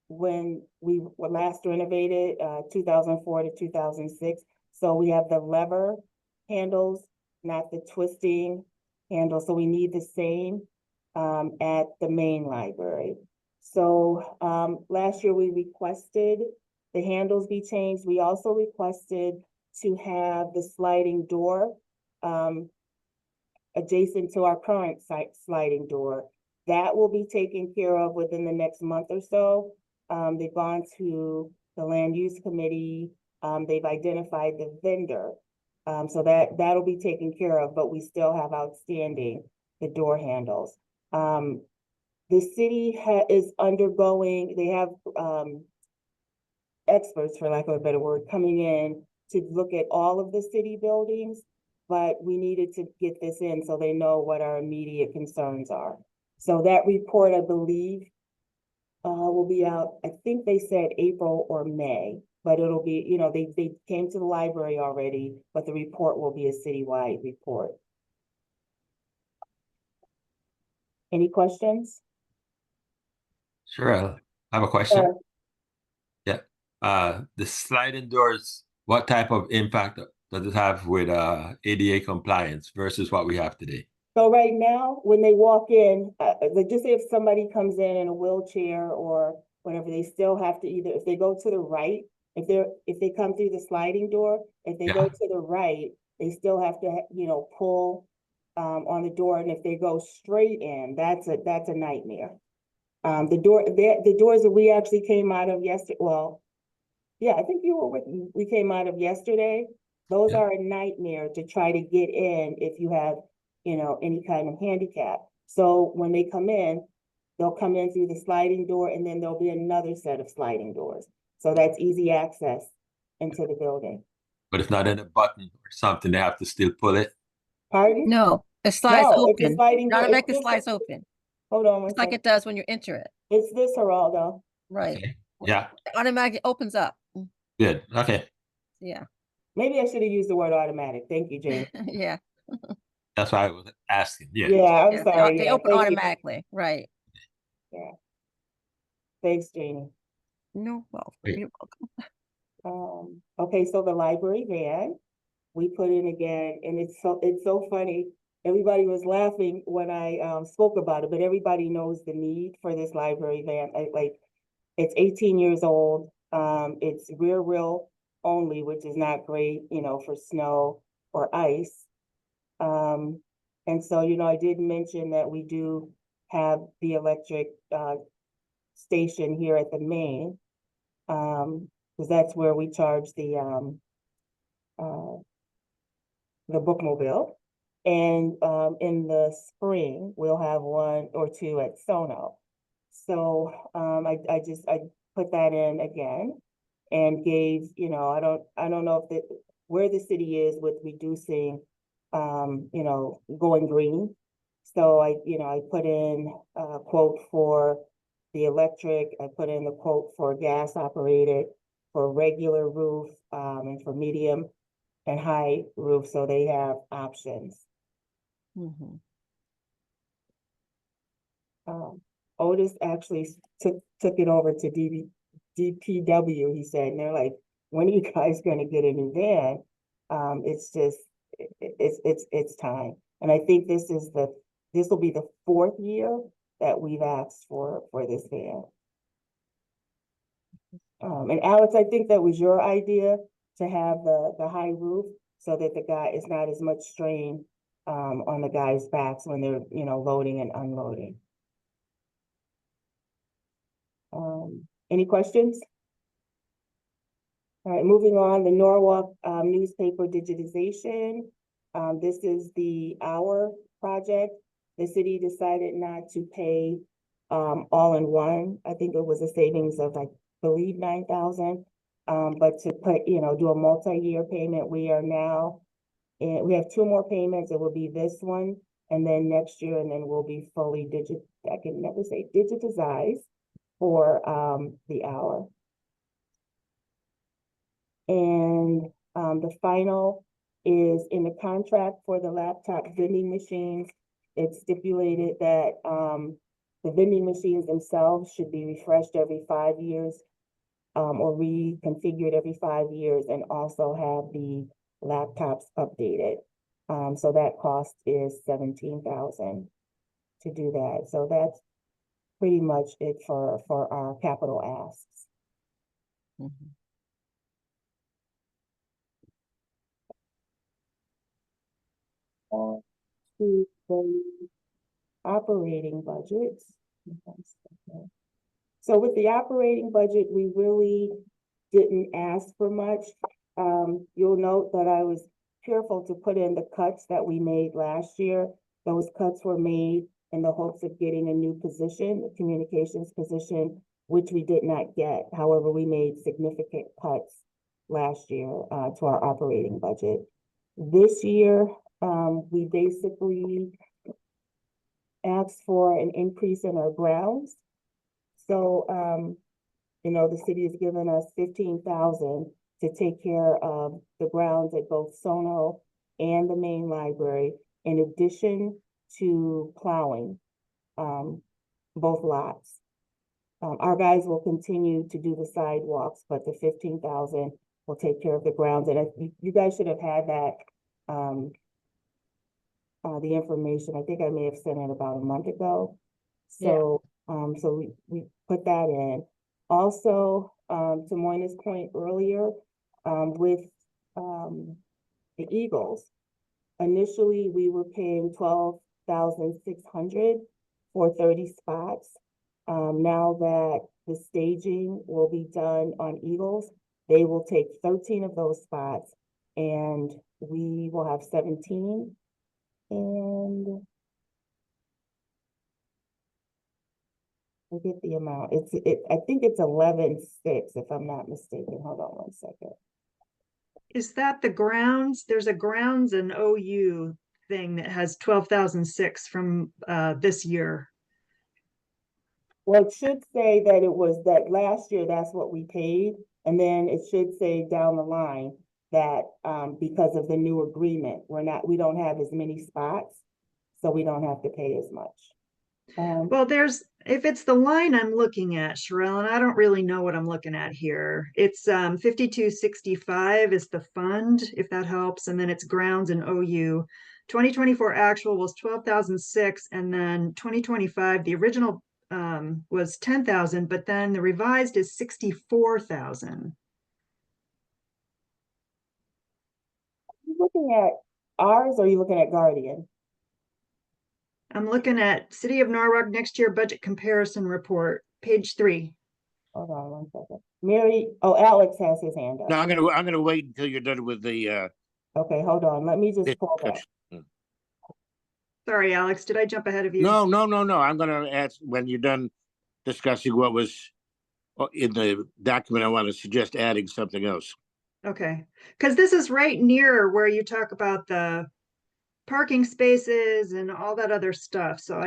when we were last renovated, 2004 to 2006. So we have the lever handles, not the twisting handle. So we need the same at the main library. So last year we requested the handles be changed. We also requested to have the sliding door adjacent to our current sliding door. That will be taken care of within the next month or so. They've gone to the land use committee. They've identified the vendor. So that'll be taken care of, but we still have outstanding the door handles. The city is undergoing, they have experts, for lack of a better word, coming in to look at all of the city buildings, but we needed to get this in so they know what our immediate concerns are. So that report, I believe, will be out, I think they said April or May, but it'll be, you know, they came to the library already, but the report will be a citywide report. Any questions? Sure, I have a question. Yeah. The sliding doors, what type of impact does it have with ADA compliance versus what we have today? So right now, when they walk in, like just say if somebody comes in a wheelchair or whatever, they still have to either, if they go to the right, if they come through the sliding door, if they go to the right, they still have to, you know, pull on the door. And if they go straight in, that's a nightmare. The doors that we actually came out of yesterday, well, yeah, I think you were with me. We came out of yesterday. Those Yeah. are a nightmare to try to get in if you have, you know, any kind of handicap. So when they come in, they'll come in through the sliding door and then there'll be another set of sliding doors. So that's easy access into the building. But it's not in a button or something, they have to still pull it. Pardon? No, it slides No, it's a open. sliding door. Automatic It's slides just- open. Hold on one It's like second. it does when you enter it. It's this, Geraldo. Right. Okay. Yeah, It automatically opens up. good. Okay, Yeah. Maybe I should have used the word automatic. Thank you, Jane. Yeah. that's why I was asking. Yeah. Yeah, I'm Yeah, sorry. They Yeah, open thank you. automatically. Right. Thanks, Janie. No, well, Great. you're welcome. Okay, so the library van, we put in again, and it's so funny. Everybody was laughing when I spoke about it, but everybody knows the need for this library van. Like, it's 18 years old. It's rear wheel only, which is not great, you know, for snow or ice. And so, you know, I did mention that we do have the electric station here at the main. Because that's where we charge the bookmobile. And in the spring, we'll have one or two at Sono. So I put that in again and gave, you know, I don't know if where the city is with reducing, you know, going green. So I put in a quote for the electric, I put in the quote for gas operated, for regular roof, and for medium and high roof, so they have options. Mhm. Otis actually took it over to DPW, he said, and they're like, when are you guys gonna get a new van? It's just, it's time. And I think this will be the 4th year that we've asked for this van. And Alex, I think that was your idea to have the high roof so that the guy is not as much strain on the guys' backs when they're, you know, loading and unloading. Any questions? All right, moving on, the Norwalk newspaper digitization. This is the Hour project. The city decided not to pay all in one. I think it was a savings of, I believe, 9,000. But to put, you know, do a multi-year payment, we are now, and we have 2 more payments. It will be this one, and then next year, and then we'll be fully I can never say digitized for the Hour. And The final is in the contract for the laptop vending machines. It's stipulated that, the vending machines themselves should be refreshed every 5 years, or reconfigured every 5 years, and also have the laptops updated. So that cost is 17,000 to do that. So that's pretty much it for our capital asks. Mhm. On to the operating budgets. So with the operating budget, we really didn't ask for much. You'll note that I was careful to put in the cuts that we made last year. Those cuts were made in the hopes of getting a new position, a communications position, which we did not get. However, we made significant cuts last year, to our operating budget. This year, we basically asked for an increase in our grounds. So, the city has given us 15,000 to take care of the grounds at both Sono and the main library, in addition to plowing, both lots. Our guys will continue to do the sidewalks, but the 15,000 will take care of the grounds. And you guys should have had that, the information. I think I may have sent it about a month ago. So, so we put that in. Also, to Moyna's point earlier, with the Eagles, initially we were paying 12,600 for 30 spots. Now that the staging will be done on Eagles, they will take 13 of those spots, and we will have 17. And I get the amount. I think it's 11,600 if I'm not mistaken. Hold on one second. Is that the grounds? There's a grounds and OU thing that has 12,006 from this year. Well, it should say that it was that last year, that's what we paid. And then it should say down the line that, because of the new agreement, we don't have as many spots, so we don't have to pay as much. Well, if it's the line I'm looking at, Sherelle, and I don't really know what I'm looking at here. It's 5265 is the fund, if that helps, and then it's grounds and OU. 2024 actual was 12,006, and then 2025, the original was 10,000, but then the revised is 64,000. Are you looking at ours, or are you looking at Guardian? I'm looking at City of Norwalk next year budget comparison report, page 3. Hold on one second. Alex has his hand up. No, I'm gonna wait until you're done with the, Okay, hold on. Let me just pull that. discussion. Sorry, Alex, did I jump ahead of you? No. I'm gonna ask when you're done discussing what was in the document. I want to suggest adding something else. Okay, because this is right near where you talk about the parking spaces and all that other stuff. So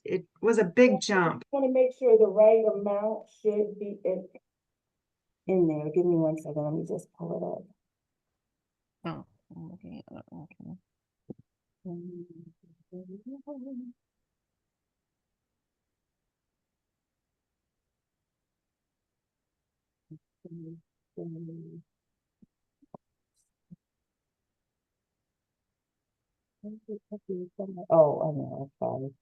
it was a big jump. I want to make sure the right amount should be in there. Give me 1 second. Let me just pull it up. Oh, I'm looking at it. Okay. Oh, I know, sorry.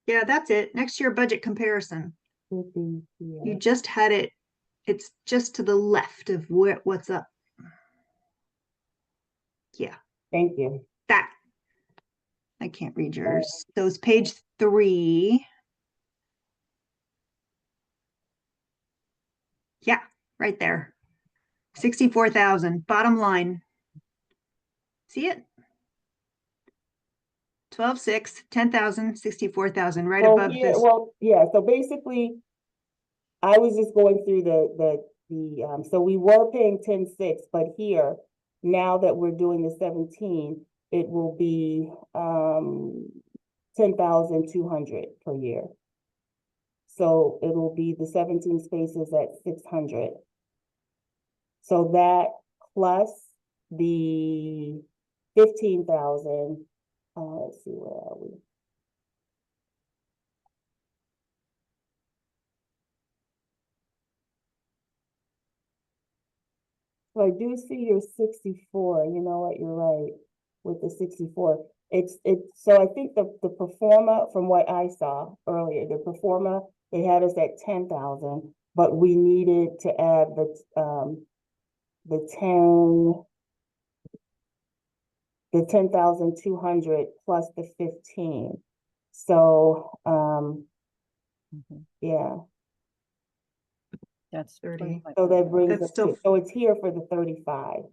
Yeah, that's it. Next year budget comparison. Should be You here. just had it. It's just to the left of what's up. Yeah, Thank you. that. I can't read yours. So it's page 3. Yeah, right there. 64,000, bottom line. See it? 12,600, 10,000, 64,000, right So above here, this. well, yeah, so basically, I was just going through so we were paying 10,600, but here, now that we're doing the 17, it will be 10,200 per year. So it'll be the 17 spaces at 600. So that plus the 15,000, let's see, where are we? So I do see your 64, you know what, you're right, with the 64. So I think the performer, from what I saw earlier, the performer, they had us at 10,000, but we needed to add the 10,200 plus the 15. So, yeah, That's 30. so that brings That's us still- to, so it's here for the 35.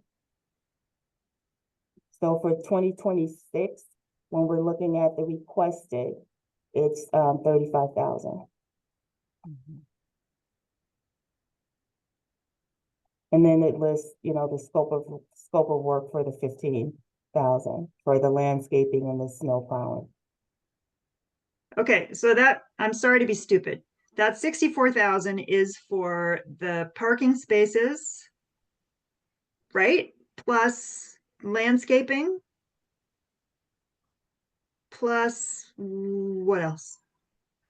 So for 2026, when we're looking at the requested, it's 35,000. And then it lists, you know, the scope of work for the 15,000 for the landscaping and the snow plowing. Okay, so that, I'm sorry to be stupid. That 64,000 is for the parking spaces, right? Plus landscaping. Plus, what else?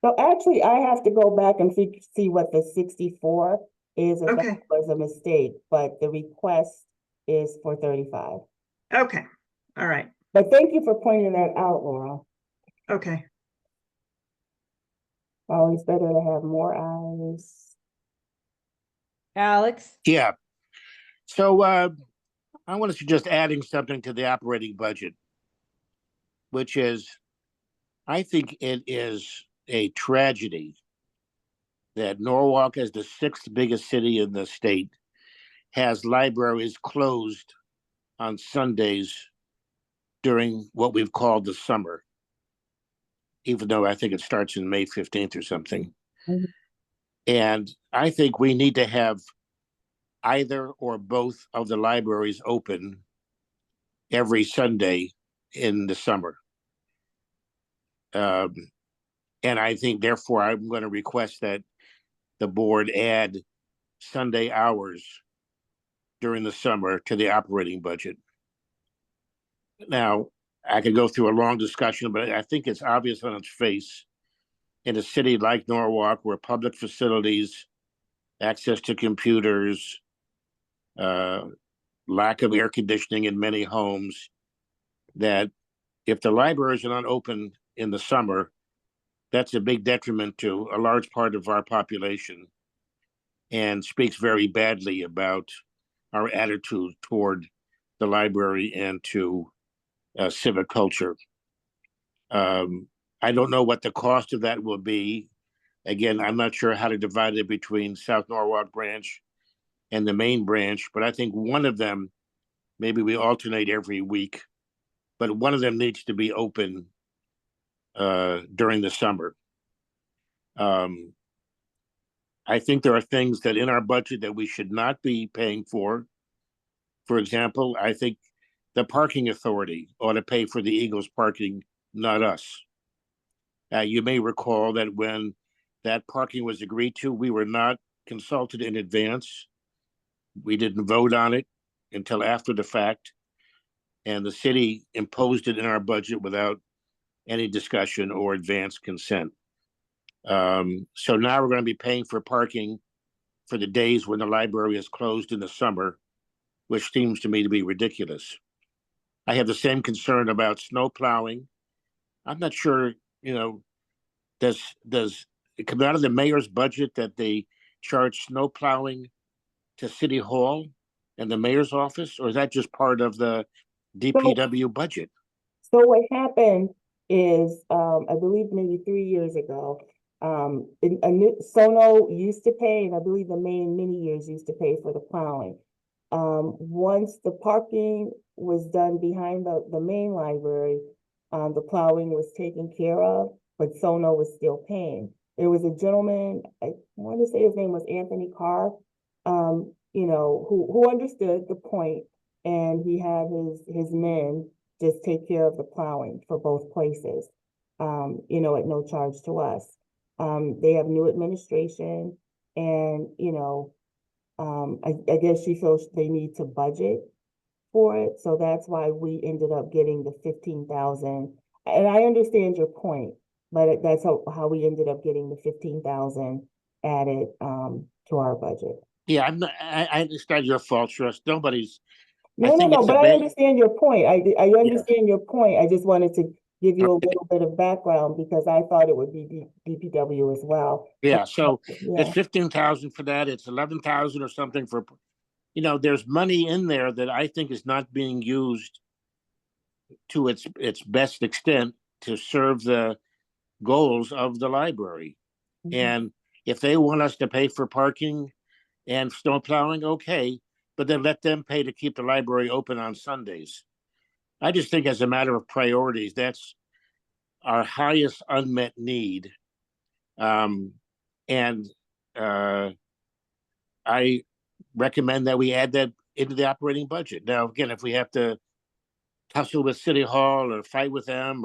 So actually, I have to go back and see what the 64 is, if Okay. that was a mistake, but the request is for 35. Okay, all right, But thank you for pointing that out, Laura. okay. Always better to have more eyes. Alex? Yeah. So I want to suggest adding something to the operating budget, which is, I think it is a tragedy that Norwalk, as the sixth biggest city in the state, has libraries closed on Sundays during what we've called the summer, even though I think it starts in May 15th or something. Mhm. And I think we need to have either or both of the libraries open every Sunday in the summer. And I think, therefore, I'm going to request that the board add Sunday hours during the summer to the operating budget. Now, I could go through a long discussion, but I think it's obvious on its face in a city like Norwalk, where public facilities, access to computers, lack of air conditioning in many homes, that if the libraries are not open in the summer, that's a big detriment to a large part of our population and speaks very badly about our attitude toward the library and to civic culture. I don't know what the cost of that will be. Again, I'm not sure how to divide it between South Norwalk branch and the main branch, but I think one of them, maybe we alternate every week, but one of them needs to be open during the summer. I think there are things that in our budget that we should not be paying for. For example, I think the parking authority ought to pay for the Eagles parking, not us. You may recall that when that parking was agreed to, we were not consulted in advance. We didn't vote on it until after the fact, and the city imposed it in our budget without any discussion or advance consent. So now we're going to be paying for parking for the days when the library is closed in the summer, which seems to me to be ridiculous. I have the same concern about snow plowing. I'm not sure, does it come out of the mayor's budget that they charge snow plowing to City Hall and the mayor's office, or is that just part of the DPW budget? So what happened is, I believe maybe 3 years ago, Sono used to pay, and I believe the main many years used to pay for the plowing. Once the parking was done behind the main library, the plowing was taken care of, but Sono was still paying. There was a gentleman, I want to say his name was Anthony Carr, who understood the point, and he had his men just take care of the plowing for both places, at no charge to us. They have new administration, and, I guess she feels they need to budget for it, so that's why we ended up getting the 15,000. And I understand your point, but that's how we ended up getting the 15,000 added, to our budget. Yeah, it's not your fault, Trust. Nobody's, I No, no, think no, it's a but I bad, understand your point. I understand your point. I just wanted to give you a little bit of background because I thought it would be DPW as well. yeah, so it's Yeah, 15,000 for that, it's 11,000 or something for, there's money in there that I think is not being used to its best extent to serve the goals of the library. mhm. And if they want us to pay for parking and snow plowing, okay, but then let them pay to keep the library open on Sundays. I just think as a matter of priorities, that's our highest unmet need. And I recommend that we add that into the operating budget. Now, again, if we have to tussle with City Hall or fight with them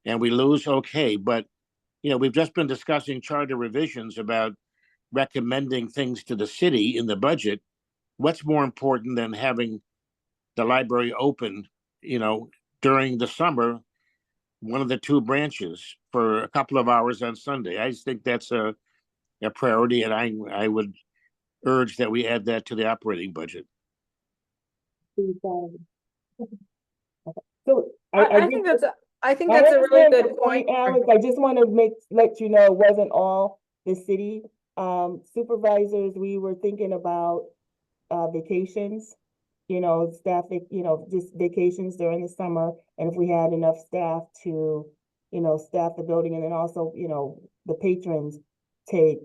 and we lose, okay. But, we've just been discussing charter revisions about recommending things to the city in the budget. What's more important than having the library open, during the summer, one of the two branches for a couple of hours on Sunday? I just think that's a priority, and I would urge that we add that to the operating budget. So I just- think that's, I think I that's a really understand your good point. Alex. I just want to let you know, it wasn't all the city. Supervisors, we were thinking about, vacations, staff, just vacations during the summer. And if we had enough staff to, staff the building, and then also, the patrons take,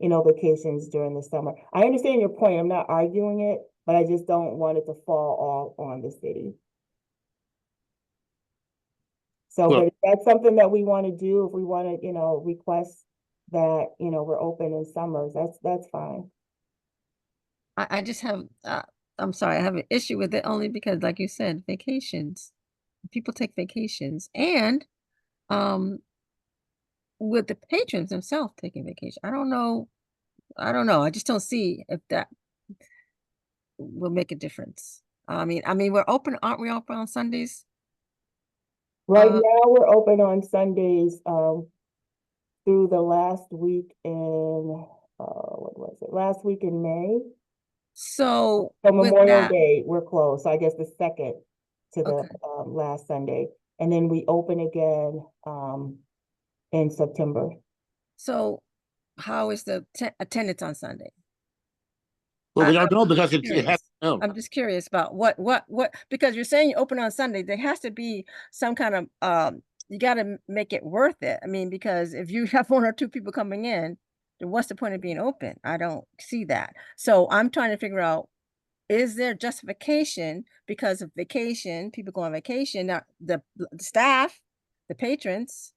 vacations during the summer. I understand your point. I'm not arguing it, but I just don't want it to fall all on the city. So, Well- but if that's something that we want to do, if we want to, request that, we're open in summers, that's fine. I just have, I'm sorry, I have an issue with it only because, like you said, vacations. People take vacations and, with the patrons themselves taking vacation. I don't know. I just don't see if that will make a difference. I mean, we're open, aren't we open on Sundays? Right Uh, now, we're open on Sundays, through the last week in, what was it? Last week in May. So So with Memorial that, Day, we're closed. So I guess the second to the, Okay. last Sunday. And then we open again, in September. so how is the attendance on Sunday? Well, we I- don't know because it Curious. has, no. I'm just curious about what, because you're saying you open on Sunday, there has to be some kind of, you gotta make it worth it. I mean, because if you have one or two people coming in, then what's the point of being open? I don't see that. So I'm trying to figure out, is there justification because of vacation, people go on vacation, now the staff, the patrons,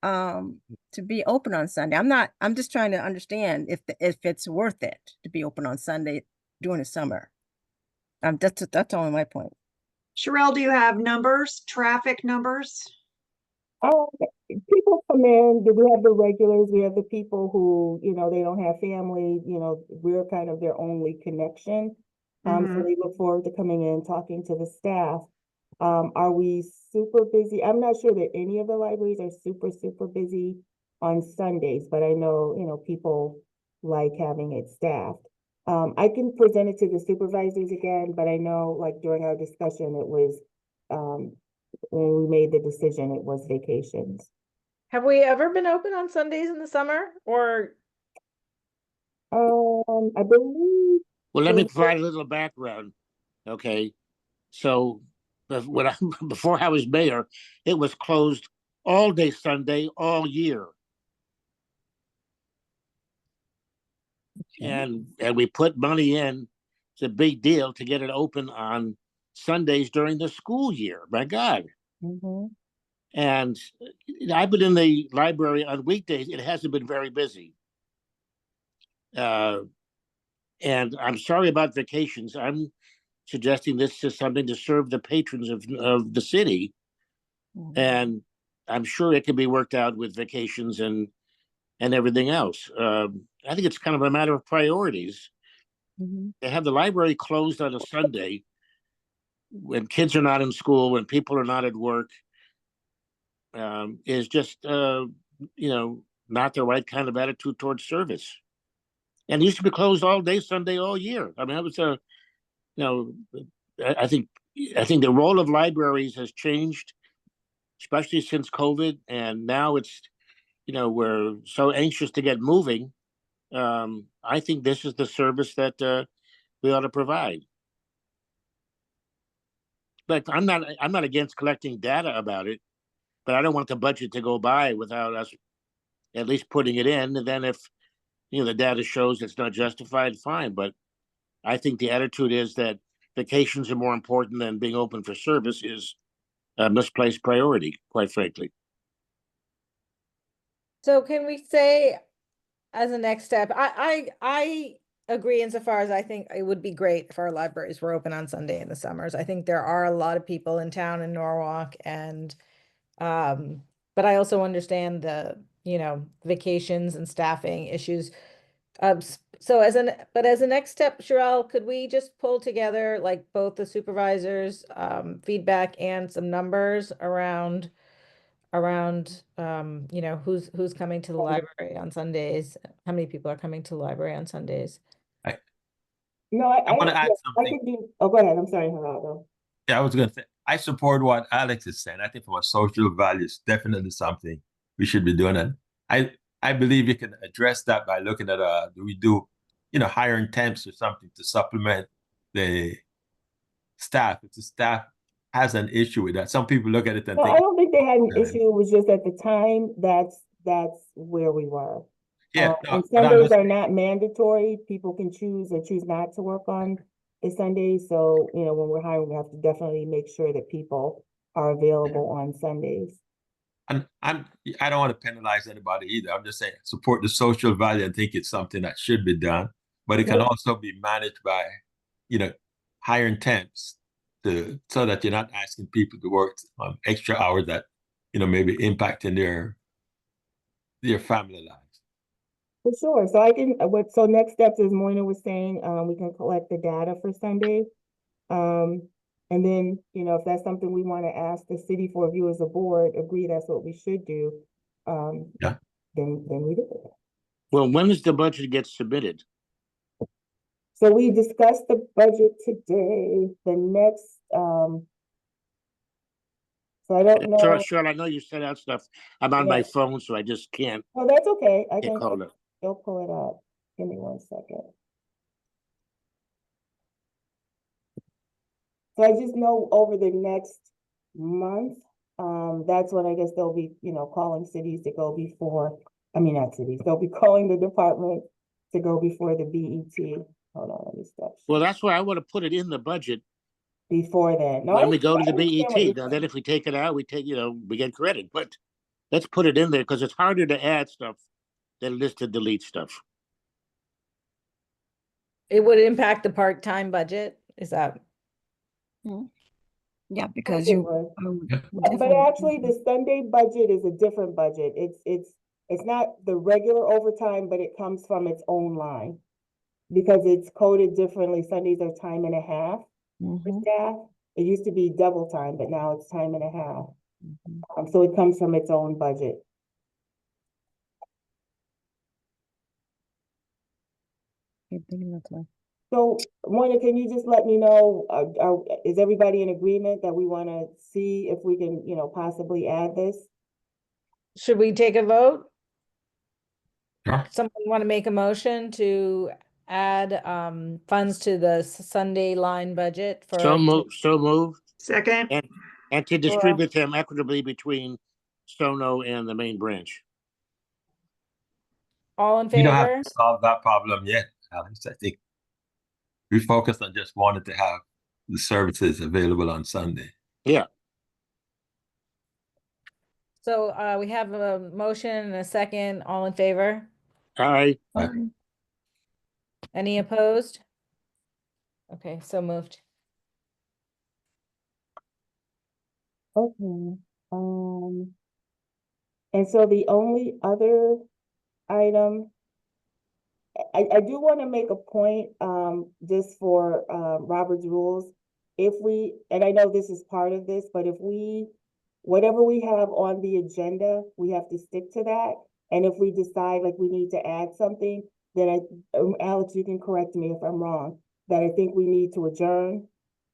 to be open on Sunday? I'm just trying to understand if it's worth it to be open on Sunday during the summer. That's only my point. Sherelle, do you have numbers, traffic numbers? People come in, we have the regulars, we have the people who, they don't have family, we're kind of their only connection. So Mhm. they look forward to coming in, talking to the staff. Are we super busy? I'm not sure that any of the libraries are super busy on Sundays, but I know, people like having it staffed. I can present it to the supervisors again, but I know, like, during our discussion, it was, when we made the decision, it was vacations. Have we ever been open on Sundays in the summer or? I believe, Well, let me So- provide a little background. Okay. So when I, before I was mayor, it was closed all day Sunday, all year. And we put money in. It's a big deal to get it open on Sundays during the school year. My God. mhm. And I've been in the library on weekdays. It hasn't been very busy. And I'm sorry about vacations. I'm suggesting this is something to serve the patrons of the city. And I'm sure it can be worked out with vacations and everything else. I think it's kind of a matter of priorities. to have the library closed on a Sunday when kids are not in school, when people are not at work, is just, not the right kind of attitude towards service. And it used to be closed all day, Sunday, all year. I mean, that was I think the role of libraries has changed, especially since COVID. And now it's, we're so anxious to get moving. I think this is the service that we ought to provide. But I'm not against collecting data about it, but I don't want the budget to go by without us at least putting it in. And then if the data shows it's not justified, fine. But I think the attitude is that vacations are more important than being open for service is a misplaced priority, quite frankly. So can we say, as a next step, I agree insofar as I think it would be great if our libraries were open on Sunday in the summers. I think there are a lot of people in town in Norwalk, and but I also understand the, vacations and staffing issues. So as a next step, Sherelle, could we just pull together like both the supervisors' feedback and some numbers around who's coming to the library on Sundays? How many people are coming to the library on Sundays? No, I want to add I something. can do, oh, go ahead. I'm sorry, Geraldo. Yeah, I was going to say, I support what Alex is saying. I think from a social value, it's definitely something we should be doing. And I believe you can address that by looking at, do we do, hiring temps or something to supplement the staff? If the staff has an issue with that, some people look at it and No, think, I don't think they had an Yeah. issue. It was just at the time, that's where we were. yeah, And but I'm Sundays just, are not mandatory. People can choose or choose not to work on a Sunday. So, when we're hiring, we have to definitely make sure that people are available on Sundays. I don't want to penalize anybody either. I'm just saying support the social value and think it's something that should be done, but it can Yep. also be managed by, hiring temps so that you're not asking people to work extra hours that, maybe impacting their family lives. For sure. So I can, so next steps, as Moina was saying, we can collect the data for Sunday. And then, if that's something we want to ask the city for, if you as a board agree that's what we should do, Yeah. then we do it. Well, when does the budget get submitted? So we discussed the budget today, the next, so I don't know. Cheryl, I know you sent out stuff. I'm on my Yeah. phone, so I just can't Oh, that's okay. I get can called up. still pull it up. Give me 1 second. So I just know over the next month, that's when I guess they'll be, calling cities to go before, I mean, not cities, they'll be calling the department to go before the BET. Hold on, let me stop. Well, that's why I want to put it in the budget Before then. No, when I- we go to I the understand what you're BET. Now, then saying. if we take it out, we get credit. But let's put it in there because it's harder to add stuff than it is to delete stuff. It would impact the part-time budget, is that? Yeah, because It you. was. Yeah. But actually, the Sunday budget is a different budget. It's not the regular overtime, but it comes from its own line. Because it's coded differently. Sundays are time and a half for staff. It used to be double time, but now it's time and a half. So it comes from its own budget. So, Moina, can you just let me know, is everybody in agreement that we want to see if we can, possibly add this? Should we take a vote? Yeah. Someone want to make a motion to add funds to the Sunday line budget for? So moved. Second, And to distribute them equitably between Stono and the main branch. All in We don't have favor? to solve that problem yet, Alex. I think we focused on just wanting to have the services available on Sunday. Yeah. So we have a motion and a second. All in favor? Aye. Any opposed? Okay, so moved. Okay, and so the only other item I do want to make a point, just for, Robert's rules. If we, and I know this is part of this, but if we, whatever we have on the agenda, we have to stick to that. And if we decide like we need to add something, then Alex, you can correct me if I'm wrong, that I think we need to adjourn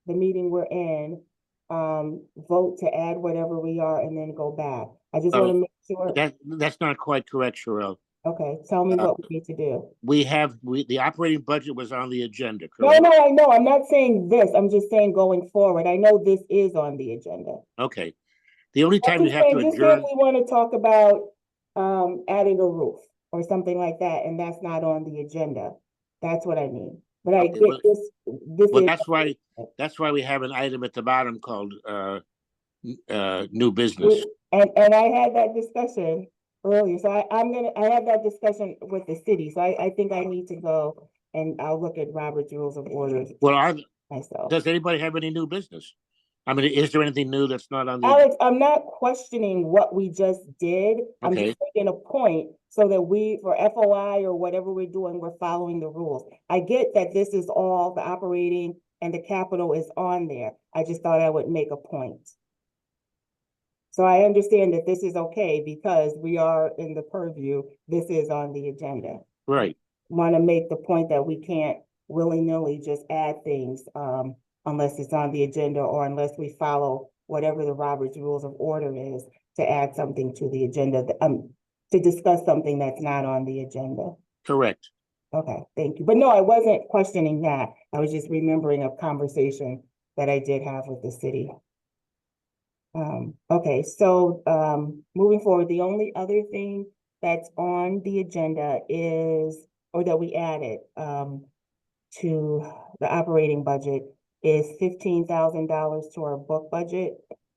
the meeting we're in, vote to add whatever we are and then go back. I just want to make sure, That's not quite correct, Sherelle. okay, tell me what we need to do. The operating budget was on the agenda, No, correct? no, I know. I'm not saying this. I'm just saying going forward. I know this is on the agenda. Okay. The only I'm time you just have saying, to just say adjourn, we want to talk about adding a roof or something like that, and that's not on the agenda. That's what I mean. But I Okay, get well- this well, is, that's why we have an item at the bottom called new business. and I had that discussion earlier, so I had that discussion with the city, so I think I need to go and I'll look at Robert's Rules of Order Well, myself. does anybody have any new business? I mean, is there anything new that's not on the? Alex, I'm not questioning what we just did. I'm Okay. just making a point so that we, for FOI or whatever we're doing, we're following the rules. I get that this is all the operating and the capital is on there. I just thought I would make a point. So I understand that this is okay because we are in the purview. This is on the agenda. Right. Want to make the point that we can't willy-nilly just add things, unless it's on the agenda or unless we follow whatever the Robert's Rules of Order is to add something to the agenda, to discuss something that's not on the agenda. Correct. Okay, thank you. But no, I wasn't questioning that. I was just remembering a conversation that I did have with the city. Okay, so, moving forward, the only other thing that's on the agenda is, or that we added, to the operating budget is $15,000 to our book budget.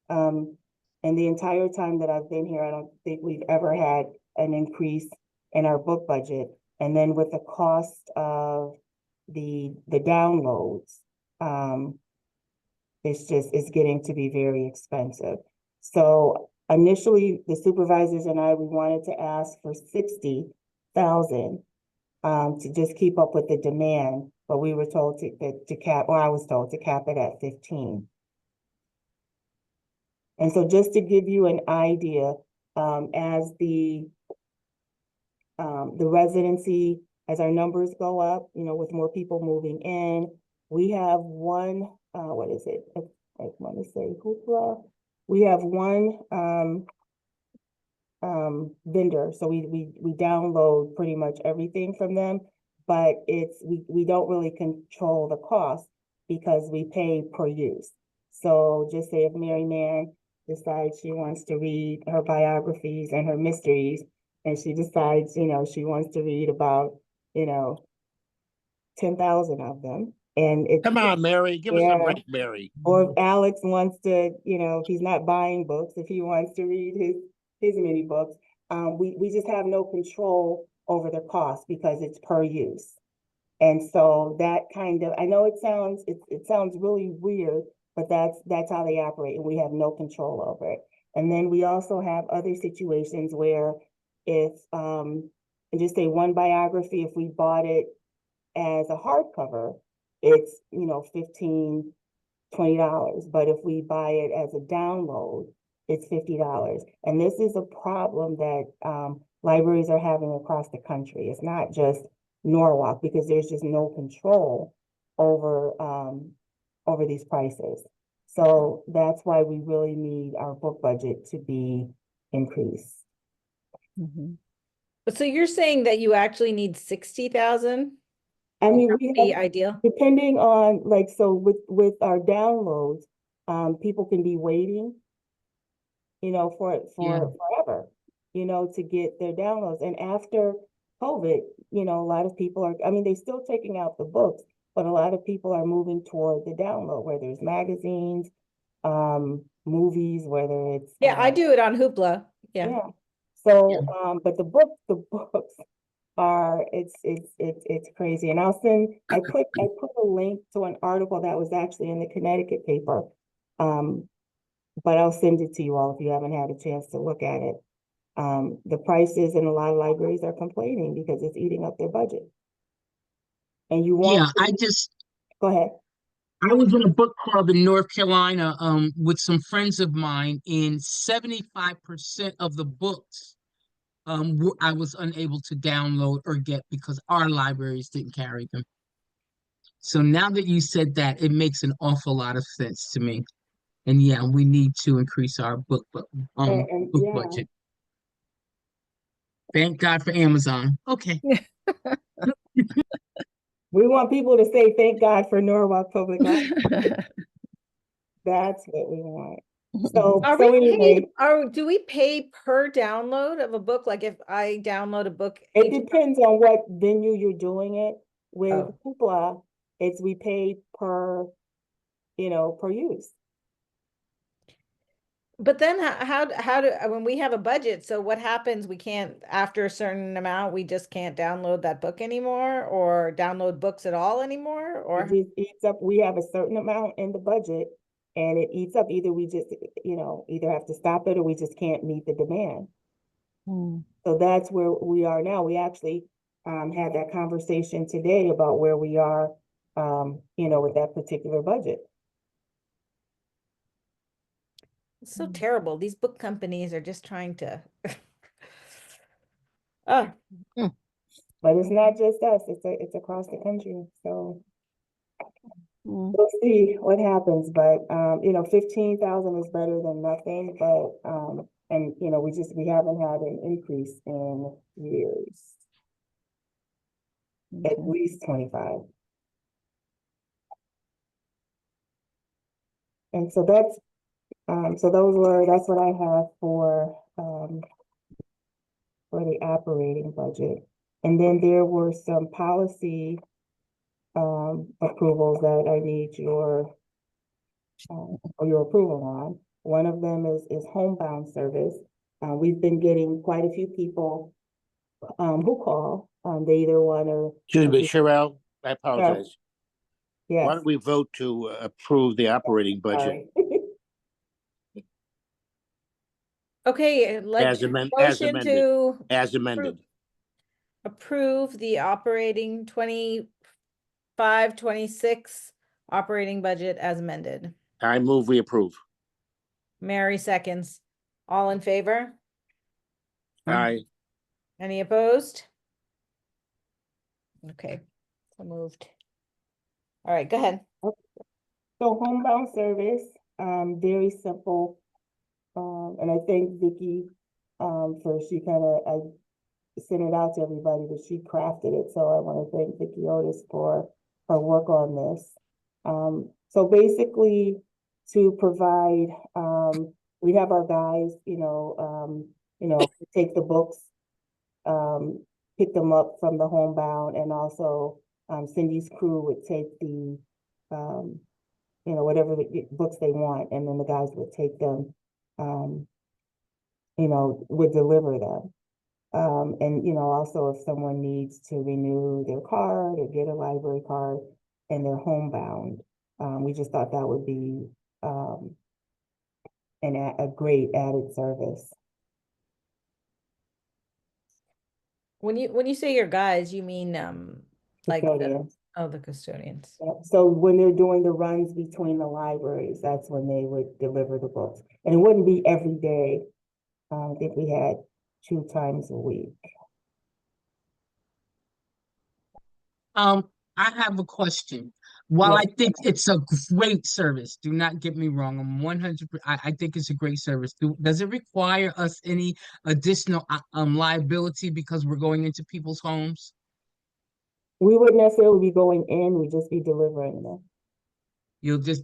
And the entire time that I've been here, I don't think we've ever had an increase in our book budget. And then with the cost of the downloads, it's getting to be very expensive. So initially, the supervisors and we wanted to ask for 60,000 to just keep up with the demand, but we were told to cap, or I was told to cap it at 15. And so just to give you an idea, as the residency, as our numbers go up, with more people moving in, we have one, what is it? I want to say Hoopla. We have one vendor, so we download pretty much everything from them, but we don't really control the cost because we pay per use. So just say if Mary Mann decides she wants to read her biographies and her mysteries, and she decides, she wants to read about, 10,000 of them. And it's, Come on, Mary, give us a Yeah. break, Mary. or if Alex wants to, if he's not buying books, if he wants to read his mini books, we just have no control over the cost because it's per use. And so that I know it sounds really weird, but that's how they operate, and we have no control over it. And then we also have other situations where if, and just say one biography, if we bought it as a hardcover, it's, $15, $20. But if we buy it as a download, it's $50. And this is a problem that libraries are having across the country. It's not just Norwalk, because there's just no control over these prices. So that's why we really need our book budget to be increased. But so you're saying that you actually need 60,000? I mean, That we would be have, ideal. depending on, so with our downloads, people can be waiting, for forever, to get their downloads. And after COVID, a lot of people are, they're still taking out the books, but a lot of people are moving toward the download, whether it's magazines, movies, whether it's. Yeah, I do it on Hoopla. Yeah. Yeah. So, but the books are, it's crazy. And I put a link to an article that was actually in the Connecticut paper. But I'll send it to you all if you haven't had a chance to look at it. The prices in a lot of libraries are complaining because it's eating up their budget. and you Yeah, want, go ahead. I was in a book club in North Carolina, with some friends of mine, and 75% of the books, I was unable to download or get because our libraries didn't carry them. So now that you said that, it makes an awful lot of sense to me. And yeah, we need to increase our book Yeah, budget. Thank God for Amazon. Okay. we want people to say, thank God for Norwalk Public Library. That's what we want. So, Are so we paid, anyway, do we pay per download of a book? Like if I download a book? it each- depends on what venue you're doing it. With Oh. Hoopla, it's we pay per, per use. But then how do, when we have a budget, so what happens? We can't, after a certain amount, we just can't download that book anymore or download books at all anymore, It or? just eats up, we have a certain amount in the budget and it eats up, either we just, either have to stop it or we just can't meet the demand. So that's where we are now. We actually had that conversation today about where we are, with that particular budget. It's so terrible. These book companies are just trying to. Oh, But it's not just us, it's across the country, so Mm. we'll see what happens, but 15,000 is better than nothing, but and we haven't had an increase in years, at least 25. And so that's that's what I have for the operating budget. And then there were some policy approvals that I need your approval on. One of them is homebound service. We've been getting quite a few people who call. They either want to. Excuse me, Cheryl, I apologize. Yes. Why don't we vote to approve the operating budget Sorry. okay, as let's amended, motion to as amended? approve the operating 25-26 operating budget as amended. I move we approve. Mary seconds. All in favor? Aye. Any opposed? Okay, so moved. All right, go ahead. So homebound service, very simple. And I thank Vicky, she I sent it out to everybody, but she crafted it. So I want to thank Vicky Otis for her work on this. So basically to provide, we have our guys, take the books, pick them up from the homebound, and also Cindy's crew would take the, whatever the books they want, and then the guys would take them, would deliver them. And also if someone needs to renew their card or get a library card and they're homebound, we just thought that would be a great added service. When you say your guys, you mean like Custodians. the custodians. Yep. So when they're doing the runs between the libraries, that's when they would deliver the books. And it wouldn't be every day. I think we had 2 times a week. I have a question. While Yes. I think it's a great service, do not get me wrong, I'm 100%, I think it's a great service. Does it require us any additional liability because we're going into people's homes? We wouldn't necessarily be going in, we'd just be delivering them.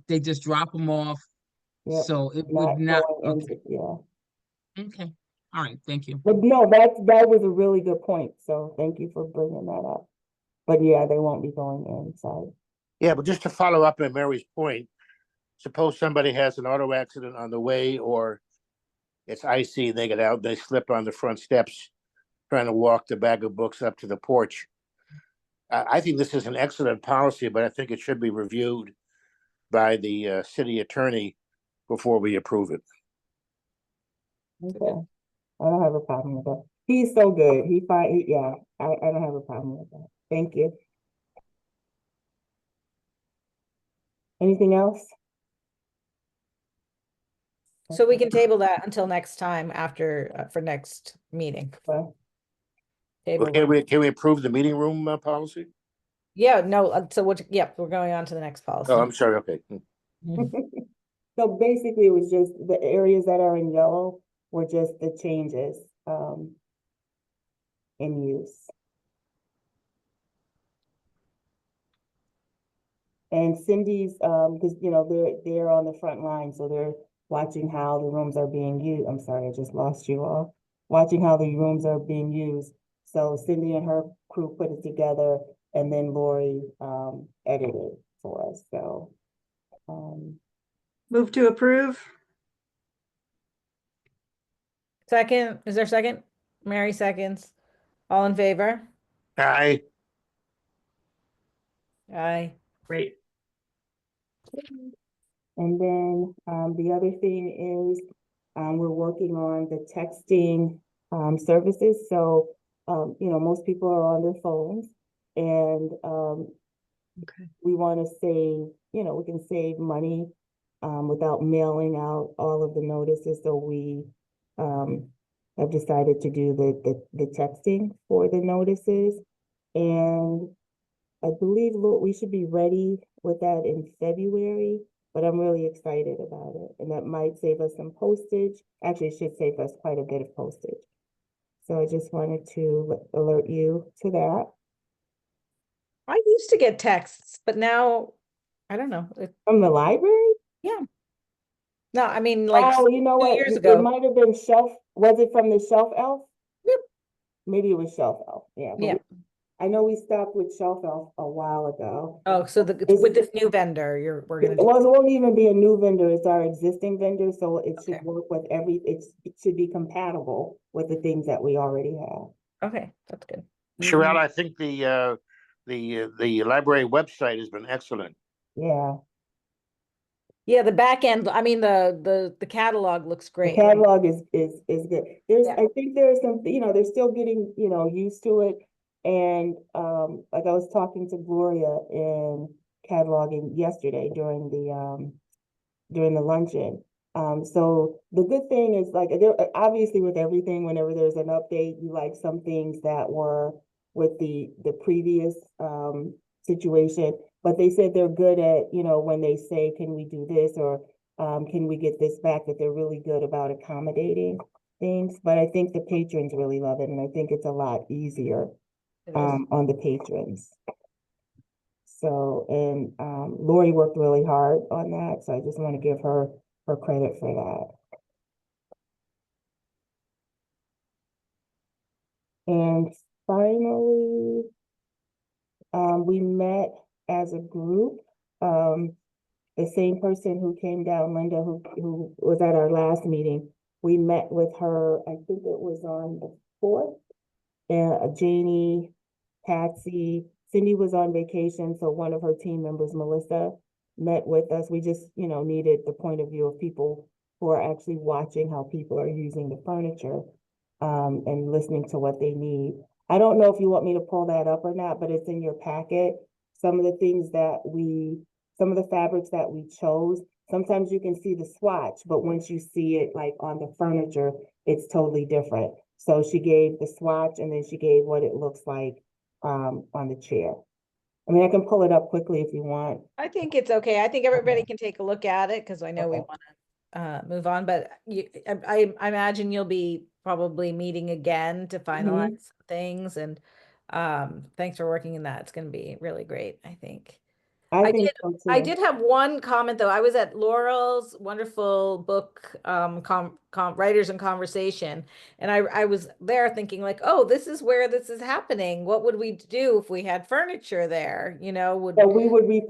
They just drop them off. Yep. So it would not, going okay, into, yeah. okay. All right, thank you. But no, that was a really good point. So thank you for bringing that up. But yeah, they won't be going inside. Yeah, but just to follow up on Mary's point, suppose somebody has an auto accident on the way, or it's icy and they get out, they slip on the front steps trying to walk the bag of books up to the porch. I think this is an excellent policy, but I think it should be reviewed by the city attorney before we approve it. Okay. I don't have a problem with that. He's so good. Yeah, I don't have a problem with that. Thank you. Anything else? So we can table that until next time after, for next meeting. Well, Table Okay, that. can we approve the meeting room policy? Yeah, no, so what, yeah, we're going on to the next policy. Oh, I'm sorry, okay. Mhm. So basically, it was just the areas that are in yellow were just the changes, in use. And Cindy's, because, you know, they're on the front line, so they're watching how the rooms are being used. I'm sorry, I just lost you all. Watching how the rooms are being used. So Cindy and her crew put it together, and then Lori, edited for us, so. Move to approve? Second, is there a second? Mary seconds. All in favor? Aye, Aye. Great. And then, the other thing is, we're working on the texting, services, so, you know, most people are on their phones. And, Okay. we want to save, you know, we can save money, without mailing out all of the notices, so we, have decided to do the texting for the notices. And I believe, we should be ready with that in February, but I'm really excited about it. And that might save us some postage. Actually, it should save us quite a bit of postage. So I just wanted to alert you to that. I used to get texts, but now, I don't know. From the library? Yeah. No, I mean, like, Oh, you know 2 what? years It ago. might have been Shelf, was it from the Shelf Elf? Yep. Maybe it was Shelf Elf, yeah. but Yeah. I know we stopped with Shelf Elf a while ago. Oh, so with this new vendor, we're gonna do. Well, it won't even be a new vendor, it's our existing vendor, so it should Okay. work with it should be compatible with the things that we already have. Okay, that's good. Sherelle, I think the library website has been excellent. Yeah, Yeah, the back end, I mean, the catalog looks the great. catalog is good. There's, Yeah. I think there's some, you know, they're still getting, you know, used to it. And, like I was talking to Gloria in cataloging yesterday during the luncheon. So the good thing is, like, there, obviously with everything, whenever there's an update, you like some things that were with the previous, situation, but they said they're good at, you know, when they say, can we do this, or, can we get this back, that they're really good about accommodating things. But I think the patrons really love it, and I think it's a lot easier, It is. on the patrons. So, and, Lori worked really hard on that, so I just want to give her credit for that. And finally, we met as a group, the same person who came down, Linda, who was at our last meeting. We met with her, I think it was on the 4th, and Janie, Patsy, Cindy was on vacation, so one of her team members, Melissa, met with us. We just, you know, needed the point of view of people who are actually watching how people are using the furniture, and listening to what they need. I don't know if you want me to pull that up or not, but it's in your packet. Some of the things that some of the fabrics that we chose, sometimes you can see the swatch, but once you see it like on the furniture, it's totally different. So she gave the swatch, and then she gave what it looks like, on the chair. I mean, I can pull it up quickly if you want. I think it's okay. I think everybody can take a look at it, because I know we Okay. want to move on, but I imagine you'll be probably meeting again to finalize some things, and thanks for working in that. It's gonna be really great, I think. I think so I too. did have one comment though. I was at Laurel's wonderful book, Writers in Conversation, and I was there thinking like, oh, this is where this is happening. What would we do if we had furniture there? You know, So we would be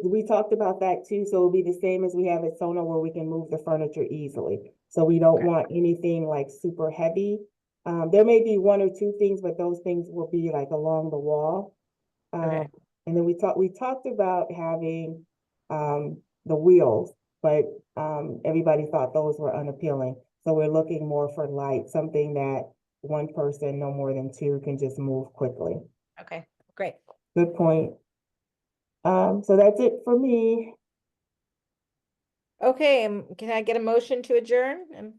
we talked about that too, so it'll be the same as we have at Sona, where we can move the furniture easily. So we don't Okay. want anything like super heavy. There may be one or two things, but those things will be like along the wall. Okay. And then we talked about having, the wheels, but, everybody thought those were unappealing. So we're looking more for light, something that one person, no more than two, can just move quickly. Okay, great. Good point. So that's it for me. Okay, can I get a motion to adjourn?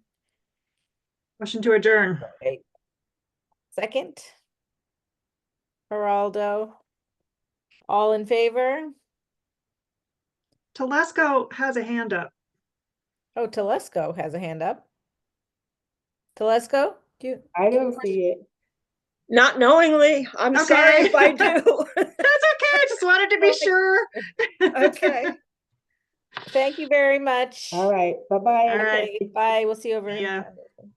Motion to adjourn. Second? Geraldo? All in favor? Telesco has a hand up. Oh, Telesco has a hand up. Telesco, do you? I don't see it. Not knowingly. I'm sorry if I do. That's okay. I just wanted to be Okay. sure. Okay. Thank you very much. All right, bye-bye. All right. Okay, bye. We'll see you over. See ya. in-